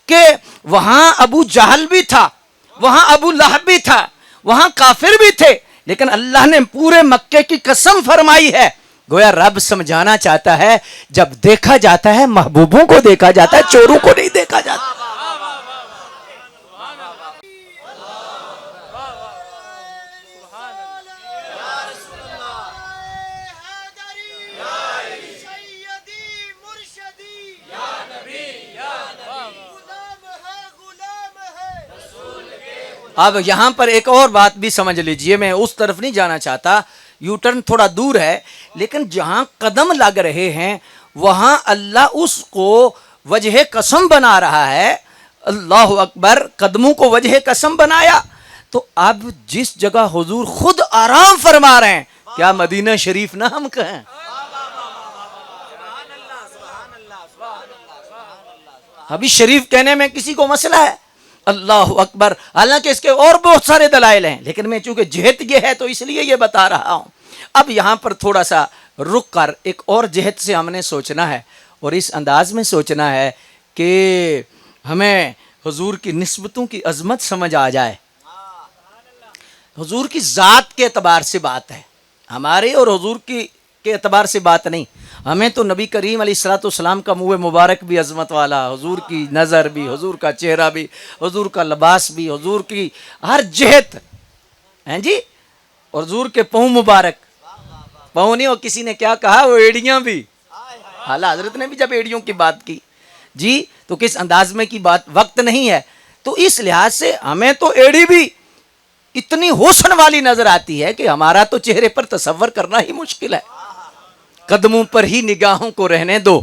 کہ وہاں ابو جہل بھی تھا، وہاں ابو لہب بھی تھا، وہاں کافر بھی تھے، لیکن اللہ نے پورے مکے کی قسم فرمائی ہے. گویا رب سمجھانا چاہتا ہے جب دیکھا جاتا ہے محبوبوں کو دیکھا جاتا ہے، چوروں کو نہیں دیکھا جاتا. اب یہاں پر ایک اور بات بھی سمجھ لیجئے، میں اس طرف نہیں جانا چاہتا، یو ٹرن تھوڑا دور ہے، لیکن جہاں قدم لگ رہے ہیں وہاں اللہ اس کو وجہ قسم بنا رہا ہے. اللہ اکبر، قدموں کو وجہ قسم بنایا. تو اب جس جگہ حضور خود آرام فرما رہے ہیں، کیا مدینہ شریف نہ ہم کہیں؟ ابھی شریف کہنے میں کسی کو مسئلہ ہے؟ اللہ اکبر. حالانکہ اس کے اور بہت سارے دلائل ہیں، لیکن میں چونکہ جہت یہ ہے تو اس لیے یہ بتا رہا ہوں. اب یہاں پر تھوڑا سا رک کر ایک اور جہت سے ہم نے سوچنا ہے، اور اس انداز میں سوچنا ہے کہ ہمیں حضور کی نسبتوں کی عظمت سمجھ آ جائے. حضور کی ذات کے اعتبار سے بات ہے، ہمارے اور حضور کے اعتبار سے بات نہیں. ہمیں تو نبی کریم علیہ الصلوۃ والسلام کا منہ مبارک بھی عظمت والا، حضور کی نظر بھی، حضور کا چہرہ بھی، حضور کا لباس بھی، حضور کی ہر جہت ہیں جی، اور حضور کے پاؤں مبارک، پاؤں نہیں، اور کسی نے کیا کہا، وہ ایڑیاں بھی. اعلیٰ حضرت نے بھی جب ایڑیوں کی بات کی جی، تو کس انداز میں کی بات، وقت نہیں ہے. تو اس لحاظ سے ہمیں تو ایڑی بھی اتنی حسن والی نظر آتی ہے کہ ہمارا تو چہرے پر تصور کرنا ہی مشکل ہے. قدموں پر ہی نگاہوں کو رہنے دو،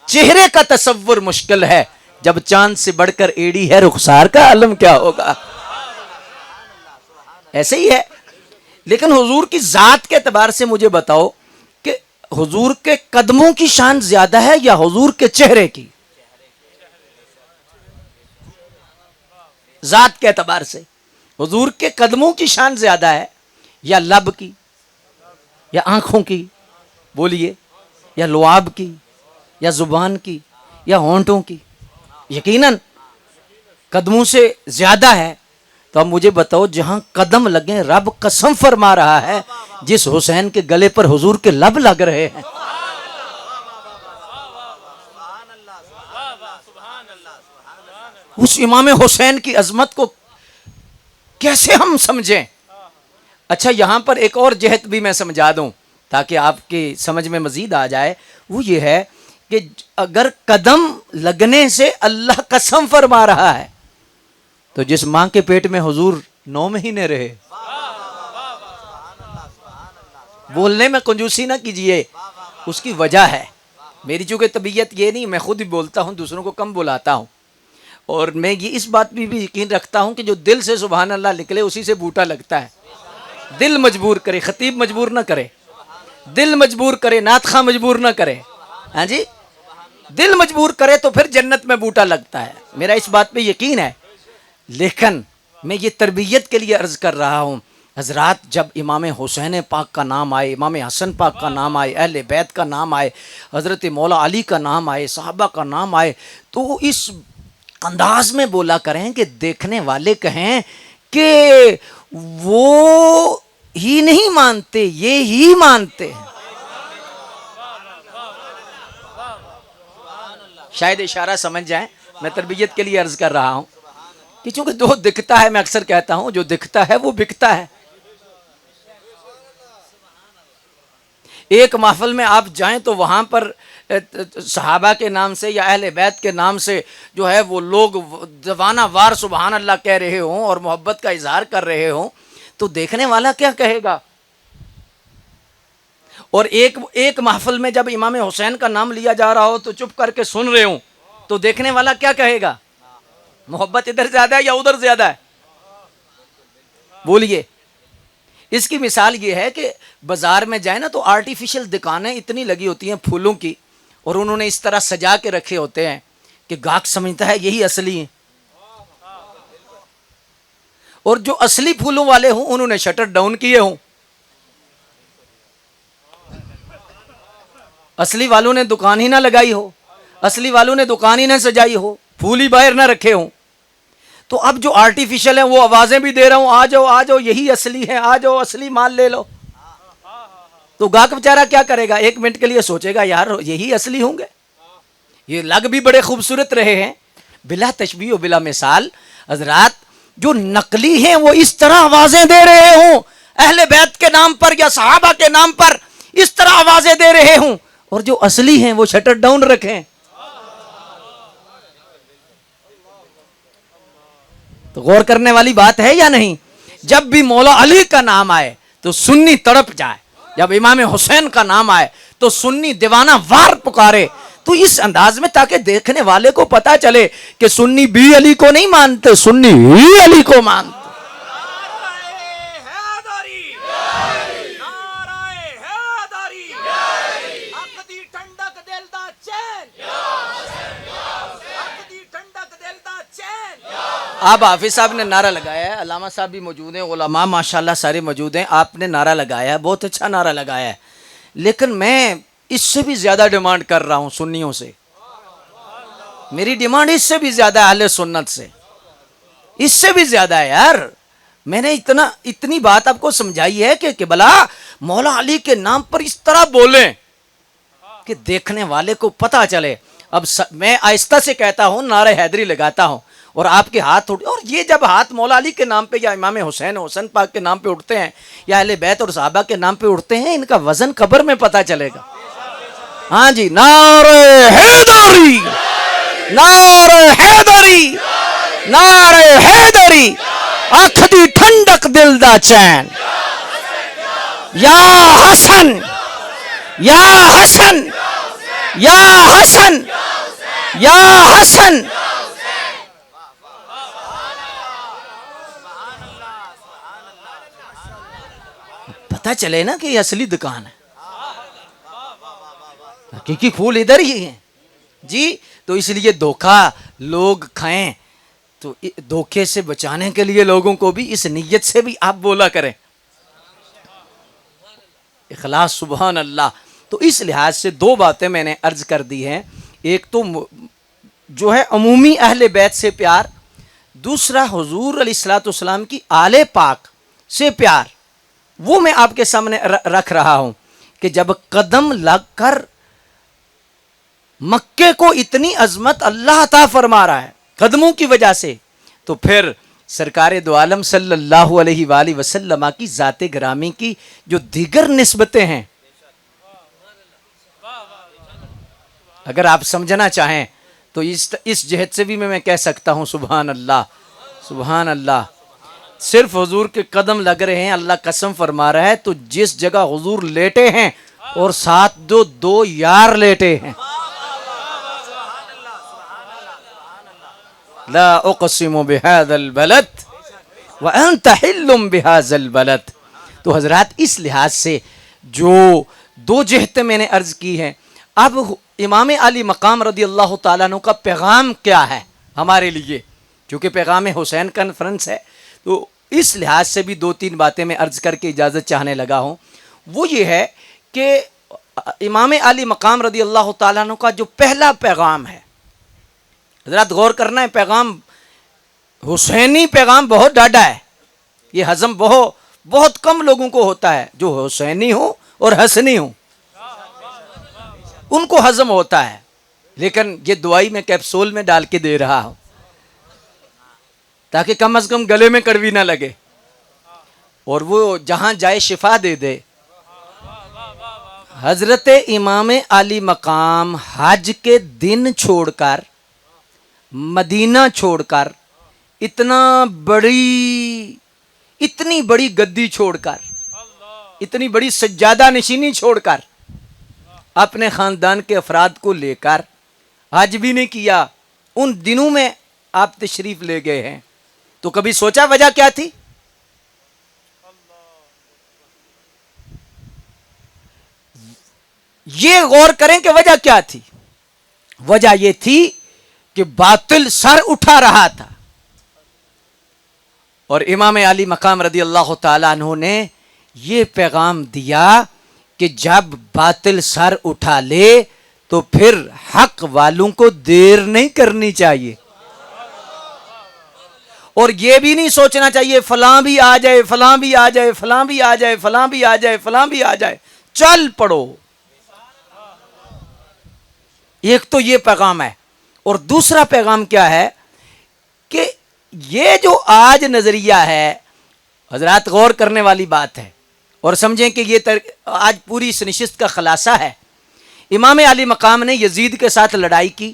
چہرے کا تصور مشکل ہے، جب چاند سے بڑھ کر ایڑی ہے رخسار کا عالم کیا ہوگا. ایسے ہی ہے. لیکن حضور کی ذات کے اعتبار سے مجھے بتاؤ کہ حضور کے قدموں کی شان زیادہ ہے یا حضور کے چہرے کی؟ ذات کے اعتبار سے حضور کے قدموں کی شان زیادہ ہے یا لب کی، یا آنکھوں کی، بولیے، یا لعاب کی، یا زبان کی، یا ہونٹوں کی؟ یقیناً قدموں سے زیادہ ہے. تو اب مجھے بتاؤ، جہاں قدم لگیں، رب قسم فرما رہا ہے جس حسین کے گلے پر حضور کے لب لگ رہے ہیں. اس امام حسین کی عظمت کو کیسے ہم سمجھیں؟ اچھا، یہاں پر ایک اور جہت بھی میں سمجھا دوں تاکہ آپ کی سمجھ میں مزید آ جائے. وہ یہ ہے کہ اگر قدم لگنے سے اللہ قسم فرما رہا ہے تو جس ماں کے پیٹ میں حضور 9 مہینے رہے، بولنے میں کنجوسی نہ کیجئے، اس کی وجہ ہے. میری چونکہ طبیعت یہ نہیں، میں خود ہی بولتا ہوں، دوسروں کو کم بلاتا ہوں، اور میں یہ اس بات بھی یقین رکھتا ہوں کہ جو دل سے سبحان اللہ نکلے اسی سے بوٹا لگتا ہے. دل مجبور کرے، خطیب مجبور نہ کرے، دل مجبور کرے، نعت خواں مجبور نہ کرے. ہاں جی، دل مجبور کرے تو پھر جنت میں بوٹا لگتا ہے، میرا اس بات پہ یقین ہے. لیکن میں یہ تربیت کے لیے عرض کر رہا ہوں، حضرات، جب امام حسین پاک کا نام آئے، امام حسن پاک کا نام آئے، اہل بیت کا نام آئے، حضرت مولا علی کا نام آئے، صحابہ کا نام آئے، تو اس انداز میں بولا کریں کہ دیکھنے والے کہیں کہ وہ ہی نہیں مانتے، یہ ہی مانتے ہیں. شاید اشارہ سمجھ جائیں، میں تربیت کے لیے عرض کر رہا ہوں کہ چونکہ جو دکھتا ہے، میں اکثر کہتا ہوں، جو دکھتا ہے وہ بکتا ہے. ایک محفل میں آپ جائیں تو وہاں پر صحابہ کے نام سے یا اہل بیت کے نام سے جو ہے وہ لوگ زبانہ وار سبحان اللہ کہہ رہے ہوں اور محبت کا اظہار کر رہے ہوں، تو دیکھنے والا کیا کہے گا؟ اور ایک محفل میں جب امام حسین کا نام لیا جا رہا ہو تو چپ کر کے سن رہے ہوں، تو دیکھنے والا کیا کہے گا؟ محبت ادھر زیادہ ہے یا ادھر زیادہ ہے؟ بولیے. اس کی مثال یہ ہے کہ بازار میں جائیں نا تو آرٹیفیشل دکانیں اتنی لگی ہوتی ہیں پھولوں کی، اور انہوں نے اس طرح سجا کے رکھے ہوتے ہیں کہ گاہک سمجھتا ہے یہی اصلی ہیں، اور جو اصلی پھولوں والے ہوں انہوں نے شٹر ڈاؤن کیے ہوں. اصلی والوں نے دکان ہی نہ لگائی ہو، اصلی والوں نے دکان ہی نہ سجائی ہو، پھول ہی باہر نہ رکھے ہوں. تو اب جو آرٹیفیشل ہیں وہ آوازیں بھی دے رہا ہوں، آ جاؤ آ جاؤ، یہی اصلی ہے، آ جاؤ اصلی مال لے لو. تو گاہک بیچارہ کیا کرے گا؟ 1 منٹ کے لیے سوچے گا یار یہی اصلی ہوں گے، یہ لگ بھی بڑے خوبصورت رہے ہیں. بلا تشبیہ و بلا مثال حضرات، جو نقلی ہیں وہ اس طرح آوازیں دے رہے ہوں اہل بیت کے نام پر یا صحابہ کے نام پر، اس طرح آوازیں دے رہے ہوں، اور جو اصلی ہیں وہ شٹر ڈاؤن رکھیں. تو غور کرنے والی بات ہے یا نہیں؟ جب بھی مولا علی کا نام آئے تو سنی تڑپ جائے، جب امام حسین کا نام آئے تو سنی دیوانہ وار پکارے. تو اس انداز میں تاکہ دیکھنے والے کو پتا چلے کہ سنی بھی علی کو نہیں مانتے، سنی ہی علی کو مانتے. آپ حافظ صاحب نے نعرہ لگایا ہے, علامہ صاحب بھی موجود ہیں, علماء ماشاءاللہ سارے موجود ہیں, آپ نے نعرہ لگایا ہے, بہت اچھا نعرہ لگایا ہے, لیکن میں اس سے بھی زیادہ ڈیمانڈ کر رہا ہوں سنیوں سے. میری ڈیمانڈ اس سے بھی زیادہ ہے اہل سنت سے, اس سے بھی زیادہ ہے یار. میں نے اتنی بات آپ کو سمجھائی ہے کہ بلا مولا علی کے نام پر اس طرح بولیں کہ دیکھنے والے کو پتہ چلے. اب میں آہستہ سے کہتا ہوں, نعرہ حیدری لگاتا ہوں, اور آپ کے ہاتھ اٹھ, اور یہ جب ہاتھ مولا علی کے نام پہ یا امام حسین پاک کے نام پہ اٹھتے ہیں یا اہل بیت اور صحابہ کے نام پہ اٹھتے ہیں, ان کا وزن قبر میں پتہ چلے گا. ہاں جی, نعرہ حیدری, نعرہ حیدری, نعرہ حیدری, اکھ دی ٹھنڈک دل دا چین, یا حسن یا حسن یا حسن یا حسن. پتہ چلے نا کہ یہ اصلی دکان ہے, حقیقی پھول ادھر ہی ہیں جی. تو اس لیے دھوکہ لوگ کھائیں تو دھوکے سے بچانے کے لیے لوگوں کو بھی اس نیت سے بھی آپ بولا کریں, اخلاص. سبحان اللہ. تو اس لحاظ سے دو باتیں میں نے عرض کر دی ہیں, ایک تو جو ہے عمومی اہل بیت سے پیار, دوسرا حضور علیہ الصلوۃ والسلام کی آل پاک سے پیار. وہ میں آپ کے سامنے رکھ رہا ہوں کہ جب قدم لگ کر مکے کو اتنی عظمت اللہ عطا فرما رہا ہے قدموں کی وجہ سے, تو پھر سرکار دو عالم صلی اللہ علیہ وآلہ وسلم کی ذات گرامی کی جو دیگر نسبتیں ہیں, اگر آپ سمجھنا چاہیں تو اس جہت سے بھی میں کہہ سکتا ہوں سبحان اللہ, سبحان اللہ. صرف حضور کے قدم لگ رہے ہیں, اللہ قسم فرما رہا ہے, تو جس جگہ حضور لیٹے ہیں اور ساتھ دو یار لیٹے ہیں. لا اقسم بهذا البلد وانت حل بهذا البلد. تو حضرات اس لحاظ سے جو دو جہتیں میں نے عرض کی ہیں, اب امام علی مقام رضی اللہ تعالیٰ عنہ کا پیغام کیا ہے ہمارے لیے, چونکہ پیغام حسین کانفرنس ہے, تو اس لحاظ سے بھی دو تین باتیں میں عرض کر کے اجازت چاہنے لگا ہوں. وہ یہ ہے کہ امام علی مقام رضی اللہ تعالیٰ عنہ کا جو پہلا پیغام ہے, حضرات غور کرنا ہے, پیغام حسینی پیغام بہت ڈاڈا ہے. یہ ہضم بہت کم لوگوں کو ہوتا ہے, جو حسینی ہوں اور حسنی ہوں ان کو ہضم ہوتا ہے, لیکن یہ دوائی میں کیپسول میں ڈال کے دے رہا ہوں تاکہ کم از کم گلے میں کڑوی نہ لگے اور وہ جہاں جائے شفا دے دے. حضرت امام علی مقام حج کے دن چھوڑ کر, مدینہ چھوڑ کر, اتنی بڑی گدی چھوڑ کر, اتنی بڑی سجادہ نشینی چھوڑ کر, اپنے خاندان کے افراد کو لے کر حج بھی نہیں کیا. ان دنوں میں آپ تشریف لے گئے ہیں, تو کبھی سوچا وجہ کیا تھی؟ یہ غور کریں کہ وجہ کیا تھی. وجہ یہ تھی کہ باطل سر اٹھا رہا تھا, اور امام علی مقام رضی اللہ تعالیٰ عنہ نے یہ پیغام دیا کہ جب باطل سر اٹھا لے تو پھر حق والوں کو دیر نہیں کرنی چاہیے, اور یہ بھی نہیں سوچنا چاہیے فلاں بھی آ جائے, فلاں بھی آ جائے, فلاں بھی آ جائے, فلاں بھی آ جائے, فلاں بھی آ جائے, چل پڑو. ایک تو یہ پیغام ہے, اور دوسرا پیغام کیا ہے کہ یہ جو آج نظریہ ہے, حضرات غور کرنے والی بات ہے, اور سمجھیں کہ یہ آج پوری اس نشست کا خلاصہ ہے. امام علی مقام نے یزید کے ساتھ لڑائی کی,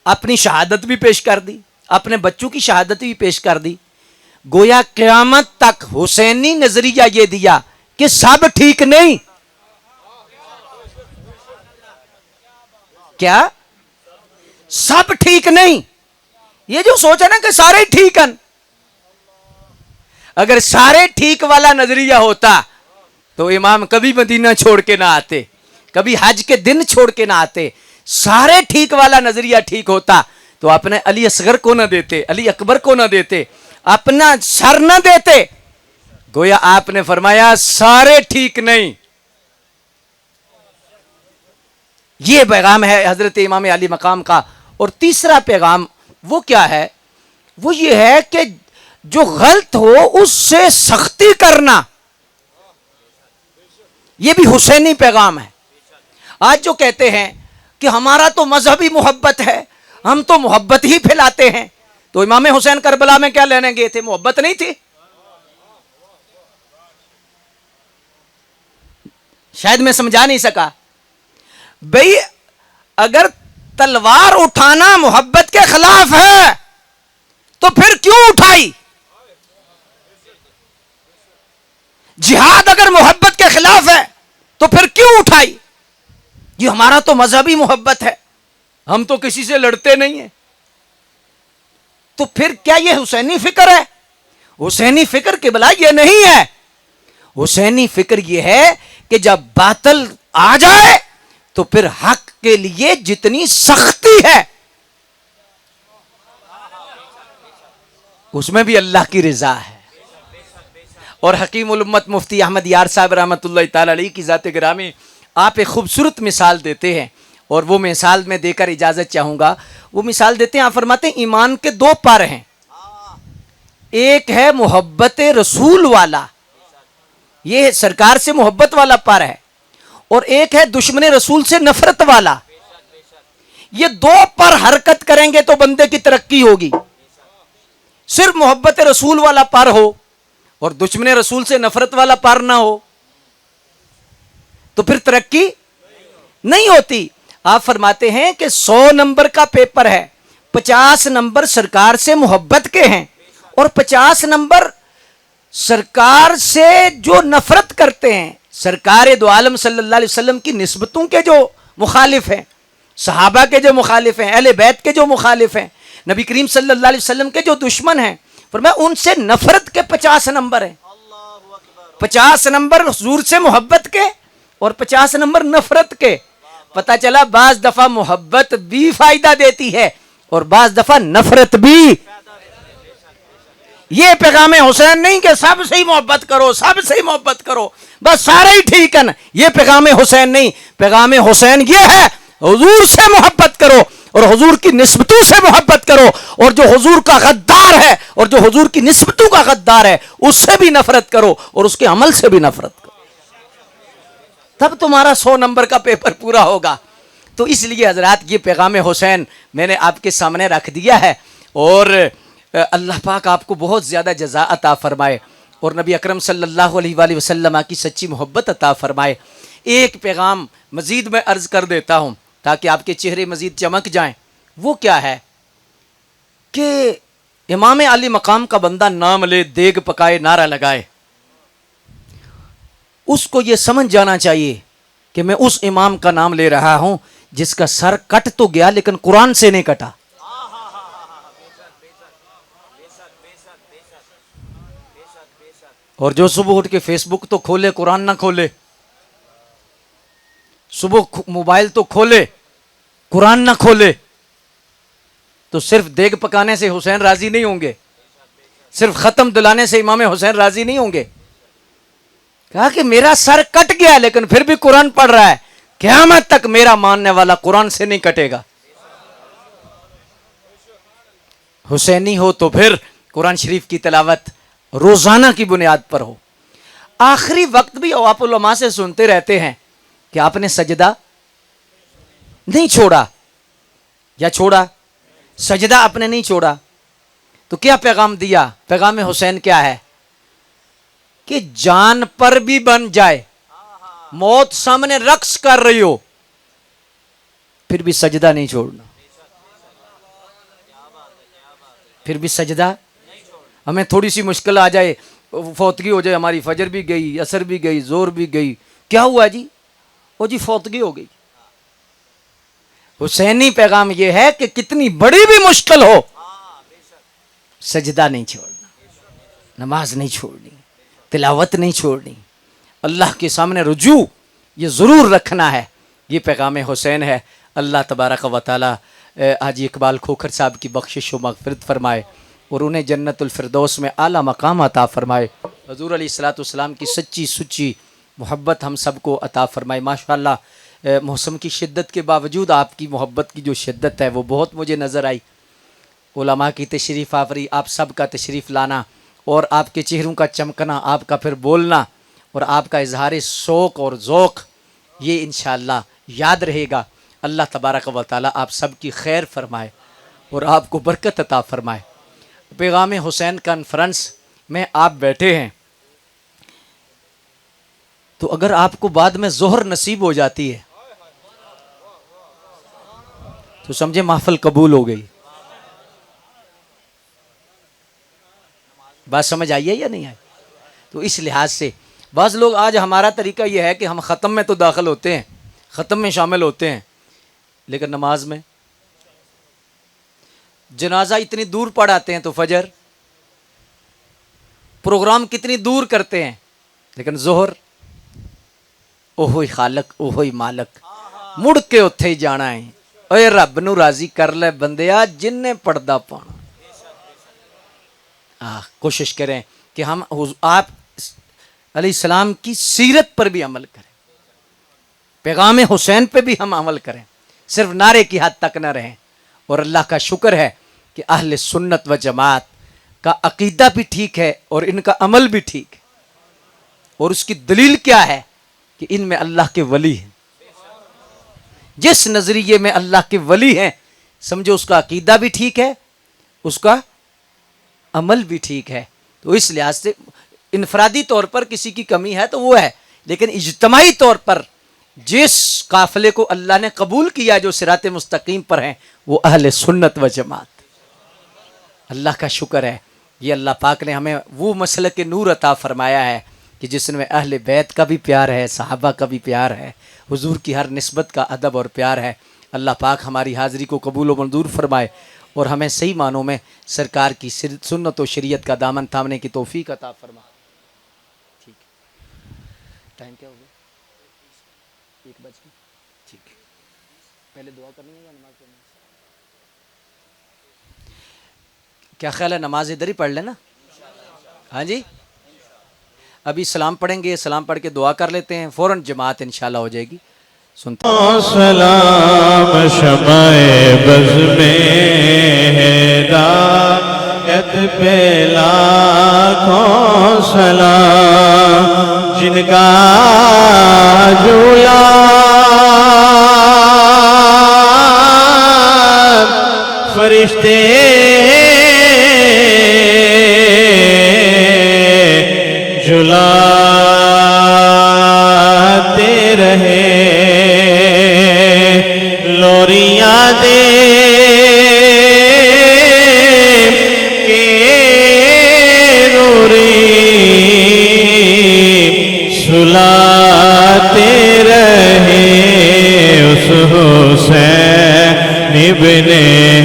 اپنی شہادت بھی پیش کر دی, اپنے بچوں کی شہادت بھی پیش کر دی. گویا قیامت تک حسینی نظریہ یہ دیا کہ سب ٹھیک نہیں. کیا سب ٹھیک نہیں؟ یہ جو سوچا نا کہ سارے ٹھیک ہیں, اگر سارے ٹھیک والا نظریہ ہوتا تو امام کبھی مدینہ چھوڑ کے نہ آتے, کبھی حج کے دن چھوڑ کے نہ آتے. سارے ٹھیک والا نظریہ ٹھیک ہوتا تو اپنے علی اصغر کو نہ دیتے, علی اکبر کو نہ دیتے, اپنا سر نہ دیتے. گویا آپ نے فرمایا سارے ٹھیک نہیں. یہ پیغام ہے حضرت امام علی مقام کا. اور تیسرا پیغام وہ کیا ہے؟ وہ یہ ہے کہ جو غلط ہو اس سے سختی کرنا. یہ بھی حسینی پیغام ہے. آج جو کہتے ہیں کہ ہمارا تو مذہبی محبت ہے, ہم تو محبت ہی پھیلاتے ہیں, تو امام حسین کربلا میں کیا لینے گئے تھے؟ محبت نہیں تھی؟ شاید میں سمجھا نہیں سکا. بھئی اگر تلوار اٹھانا محبت کے خلاف ہے تو پھر کیوں اٹھائی؟ جہاد اگر محبت کے خلاف ہے تو پھر کیوں اٹھائی؟ یہ ہمارا تو مذہبی محبت ہے, ہم تو کسی سے لڑتے نہیں ہیں. تو پھر کیا یہ حسینی فکر ہے؟ حسینی فکر کے بلا یہ نہیں ہے. حسینی فکر یہ ہے کہ جب باطل آ جائے تو پھر حق کے لیے جتنی سختی ہے اس میں بھی اللہ کی رضا ہے. اور حکیم الامت مفتی احمد یار صاحب رحمۃ اللہ تعالی علیہ کی ذات گرامی آپ ایک خوبصورت مثال دیتے ہیں, اور وہ مثال میں دے کر اجازت چاہوں گا. وہ مثال دیتے ہیں, آپ فرماتے ہیں ایمان کے دو پر ہیں. ایک ہے محبت رسول والا, یہ سرکار سے محبت والا پر ہے, اور ایک ہے دشمن رسول سے نفرت والا. یہ دو پر حرکت کریں گے تو بندے کی ترقی ہوگی. صرف محبت رسول والا پر ہو اور دشمن رسول سے نفرت والا پر نہ ہو تو پھر ترقی نہیں ہوتی. آپ فرماتے ہیں کہ 100 نمبر کا پیپر ہے, 50 نمبر سرکار سے محبت کے ہیں اور 50 نمبر سرکار سے جو نفرت کرتے ہیں, سرکار دو عالم صلی اللہ علیہ وسلم کی نسبتوں کے جو مخالف ہیں, صحابہ کے جو مخالف ہیں, اہل بیت کے جو مخالف ہیں, نبی کریم صلی اللہ علیہ وسلم کے جو دشمن ہیں, فرمایا ان سے نفرت کے 50 نمبر ہیں. 50 نمبر حضور سے محبت کے اور 50 نمبر نفرت کے. پتہ چلا بعض دفعہ محبت بھی فائدہ دیتی ہے اور بعض دفعہ نفرت بھی. یہ پیغام حسین نہیں کہ سب سے ہی محبت کرو, سب سے ہی محبت کرو, بس سارے ہی ٹھیک ہیں. یہ پیغام حسین نہیں. پیغام حسین یہ ہے حضور سے محبت کرو اور حضور کی نسبتوں سے محبت کرو, اور جو حضور کا غدار ہے اور جو حضور کی نسبتوں کا غدار ہے اس سے بھی نفرت کرو اور اس کے عمل سے بھی نفرت کرو. تب تمہارا 100 نمبر کا پیپر پورا ہوگا. تو اس لیے حضرات یہ پیغام حسین میں نے آپ کے سامنے رکھ دیا ہے, اور اللہ پاک آپ کو بہت زیادہ جزا عطا فرمائے اور نبی اکرم صلی اللہ علیہ وآلہ وسلم کی سچی محبت عطا فرمائے. ایک پیغام مزید میں عرض کر دیتا ہوں تاکہ آپ کے چہرے مزید چمک جائیں. وہ کیا ہے کہ امام علی مقام کا بندہ نام لے, دیگ پکائے, نعرہ لگائے, اس کو یہ سمجھ جانا چاہیے کہ میں اس امام کا نام لے رہا ہوں جس کا سر کٹ تو گیا لیکن قرآن سے نہیں کٹا. اور جو صبح اٹھ کے فیس بک تو کھولے, قرآن نہ کھولے, صبح موبائل تو کھولے, قرآن نہ کھولے, تو صرف دیگ پکانے سے حسین راضی نہیں ہوں گے, صرف ختم دلانے سے امام حسین راضی نہیں ہوں گے. کہا کہ میرا سر کٹ گیا لیکن پھر بھی قرآن پڑھ رہا ہے, قیامت تک میرا ماننے والا قرآن سے نہیں کٹے گا. حسینی ہو تو پھر قرآن شریف کی تلاوت روزانہ کی بنیاد پر ہو. آخری وقت بھی آپ علماء سے سنتے رہتے ہیں کہ آپ نے سجدہ نہیں چھوڑا, یا چھوڑا, سجدہ آپ نے نہیں چھوڑا. تو کیا پیغام دیا؟ پیغام حسین کیا ہے کہ جان پر بھی بن جائے, موت سامنے رقص کر رہی ہو, پھر بھی سجدہ نہیں چھوڑنا, پھر بھی سجدہ. ہمیں تھوڑی سی مشکل آ جائے, فوتگی ہو جائے, ہماری فجر بھی گئی, عصر بھی گئی, زور بھی گئی, کیا ہوا جی؟ وہ جی فوتگی ہو گئی. حسینی پیغام یہ ہے کہ کتنی بڑی بھی مشکل ہو سجدہ نہیں چھوڑنا, نماز نہیں چھوڑنی, تلاوت نہیں چھوڑنی, اللہ کے سامنے رجوع یہ ضرور رکھنا ہے. یہ پیغام حسین ہے. اللہ تبارک و تعالی حاجی اقبال کھوکھر صاحب کی بخشش و مغفرت فرمائے اور انہیں جنت الفردوس میں اعلیٰ مقام عطا فرمائے. حضور علیہ الصلوۃ والسلام کی سچی سچی محبت ہم سب کو عطا فرمائے. ماشاءاللہ موسم کی شدت کے باوجود آپ کی محبت کی جو شدت ہے وہ بہت مجھے نظر آئی. علماء کی تشریف آوری، آپ سب کا تشریف لانا اور آپ کے چہروں کا چمکنا، آپ کا پھر بولنا اور آپ کا اظہار شوق اور ذوق، یہ انشاءاللہ یاد رہے گا. اللہ تبارک و تعالی آپ سب کی خیر فرمائے اور آپ کو برکت عطا فرمائے. پیغام حسین کانفرنس میں آپ بیٹھے ہیں تو اگر آپ کو بعد میں ظہر نصیب ہو جاتی ہے تو سمجھے محفل قبول ہو گئی. بات سمجھ آئی ہے یا نہیں آئی؟ تو اس لحاظ سے بعض لوگ، آج ہمارا طریقہ یہ ہے کہ ہم ختم میں تو داخل ہوتے ہیں، ختم میں شامل ہوتے ہیں، لیکن نماز میں جنازہ اتنی دور پڑھاتے ہیں تو فجر، پروگرام کتنی دور کرتے ہیں لیکن ظہر، اوہوئی خالق اوہوئی مالک، مڑ کے اتھے ہی جانا ہے. اے رب نو راضی کر لے بندیا جن نے پردہ پانا. کوشش کریں کہ ہم آپ علیہ السلام کی سیرت پر بھی عمل کریں، پیغام حسین پہ بھی ہم عمل کریں، صرف نعرے کی حد تک نہ رہیں. اور اللہ کا شکر ہے کہ اہل سنت و جماعت کا عقیدہ بھی ٹھیک ہے اور ان کا عمل بھی ٹھیک ہے. اور اس کی دلیل کیا ہے کہ ان میں اللہ کے ولی ہیں. جس نظریے میں اللہ کے ولی ہیں سمجھو اس کا عقیدہ بھی ٹھیک ہے، اس کا عمل بھی ٹھیک ہے. تو اس لحاظ سے انفرادی طور پر کسی کی کمی ہے تو وہ ہے، لیکن اجتماعی طور پر جس قافلے کو اللہ نے قبول کیا جو صراط مستقیم پر ہیں وہ اہل سنت و جماعت. اللہ کا شکر ہے یہ اللہ پاک نے ہمیں وہ مسلک نور عطا فرمایا ہے کہ جس میں اہل بیت کا بھی پیار ہے، صحابہ کا بھی پیار ہے، حضور کی ہر نسبت کا ادب اور پیار ہے. اللہ پاک ہماری حاضری کو قبول و منظور فرمائے اور ہمیں صحیح معنوں میں سرکار کی سنت و شریعت کا دامن تھامنے کی توفیق عطا فرمائے. ٹھیک ہے، ٹائم کیا ہو گیا؟ 1 بج گیا. ٹھیک ہے، پہلے دعا کرنی ہے یا نماز پڑھنی ہے؟ کیا خیال ہے نماز ادھر ہی پڑھ لینا؟ ہاں جی، ابھی سلام پڑھیں گے، سلام پڑھ کے دعا کر لیتے ہیں، فوراً جماعت انشاءاللہ ہو جائے گی. سنتے سلام شمع بز میں ہدایت پہ لاکھوں سلام، جن کا جھولا فرشتے جھلاتے رہے، لوریاں دے کے روری سلاتے رہے. اس حسین ابن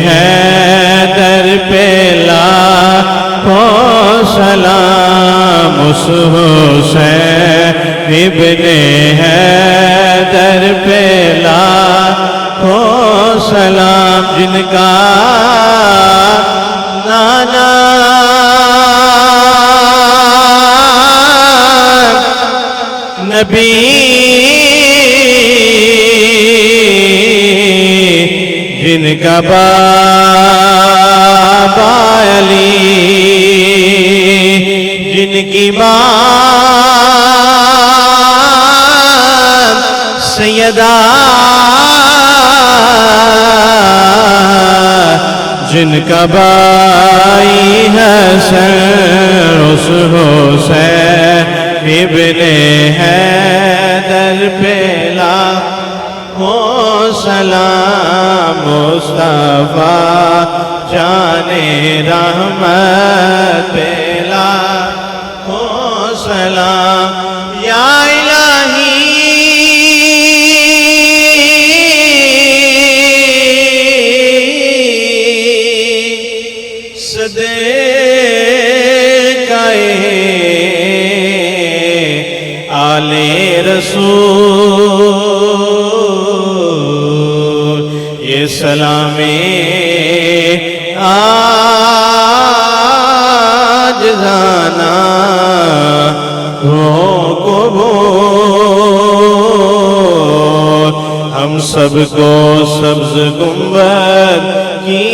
حیدر پہ لاکھوں سلام، اس حسین ابن حیدر پہ لاکھوں سلام، جن کا نانا نبی، جن کا بابا علی، جن کی ماں سیدہ، جن کا بھائی حسن، اس حسین ابن حیدر پہ لاکھوں سلام. مصطفیٰ جان رحمت پہ لاکھوں سلام. یا الہی صدقہ آل رسول، یہ سلام عاجزانہ روحوں کو بول ہم سب کو سبز گنبد کی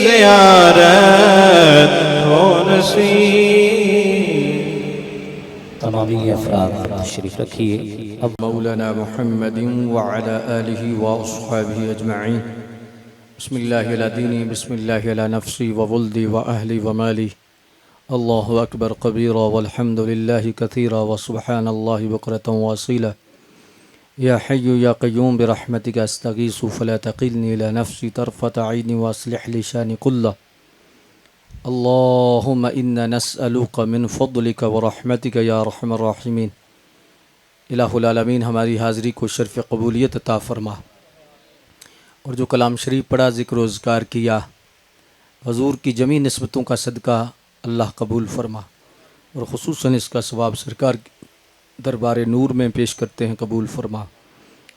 زیارت ہو نصیب۔ تمامی افراد تشریف رکھیے۔ اب مولانا محمد وعلى آلہ واصحابہ اجمعین۔ بسم اللہ علی دینی، بسم اللہ علی نفسی وولدی واہلی ومالی، اللہ اکبر کبیرا والحمد للہ کثیرا وسبحان اللہ بکرۃ واصیلا، یا حی یا قیوم برحمتک استغیث فلا تقلنی الی نفسی طرفۃ عین واصلح لی شانی کلہ، اللہم انا نسألک من فضلک ورحمتک یا ارحم الراحمین۔ الہ العالمین ہماری حاضری کو شرف قبولیت عطا فرما، اور جو کلام شریف پڑھا، ذکر و اذکار کیا، حضور کی جمیع نسبتوں کا صدقہ اللہ قبول فرما، اور خصوصاً اس کا ثواب سرکار دربار نور میں پیش کرتے ہیں، قبول فرما۔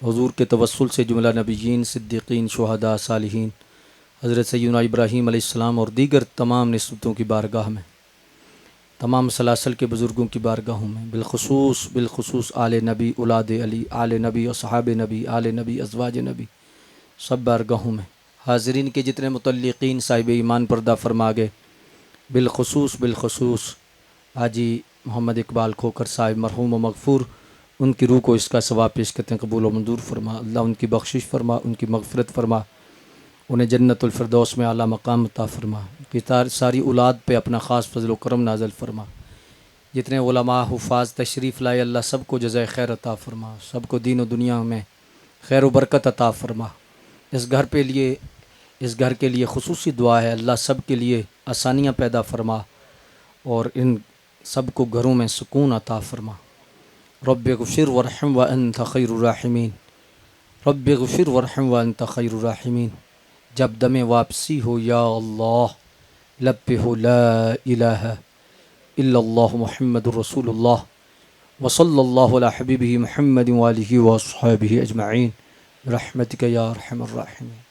حضور کے توسل سے جملہ نبیین، صدیقین، شہداء، صالحین، حضرت سیدنا ابراہیم علیہ السلام اور دیگر تمام نسبتوں کی بارگاہ میں، تمام سلاسل کے بزرگوں کی بارگاہوں میں، بالخصوص آل نبی، اولاد علی، آل نبی، اصحاب نبی، آل نبی، ازواج نبی، سب بارگاہوں میں حاضرین کے جتنے متعلقین صاحب ایمان پردہ فرما گئے، بالخصوص حاجی محمد اقبال کھوکر صاحب مرحوم و مغفور، ان کی روح کو اس کا ثواب پیش کرتے ہیں، قبول و منظور فرما، اللہ ان کی بخشش فرما، ان کی مغفرت فرما، انہیں جنت الفردوس میں اعلیٰ مقام عطا فرما، کہ ساری اولاد پہ اپنا خاص فضل و کرم نازل فرما، جتنے علماء حفاظ تشریف لائے اللہ سب کو جزائے خیر عطا فرما، سب کو دین و دنیا میں خیر و برکت عطا فرما۔ اس گھر کے لیے خصوصی دعا ہے، اللہ سب کے لیے آسانیاں پیدا فرما، اور ان سب کو گھروں میں سکون عطا فرما۔ رب اغفر وارحم وانت خیر الراحمین، رب اغفر وارحم وانت خیر الراحمین۔ جب دم واپسی ہو یا اللہ، لب پہ ہو لا الہ الا اللہ محمد رسول اللہ، وصلی اللہ علی حبیبہ محمد وآلہ واصحابہ اجمعین، برحمتک یا ارحم الراحمین۔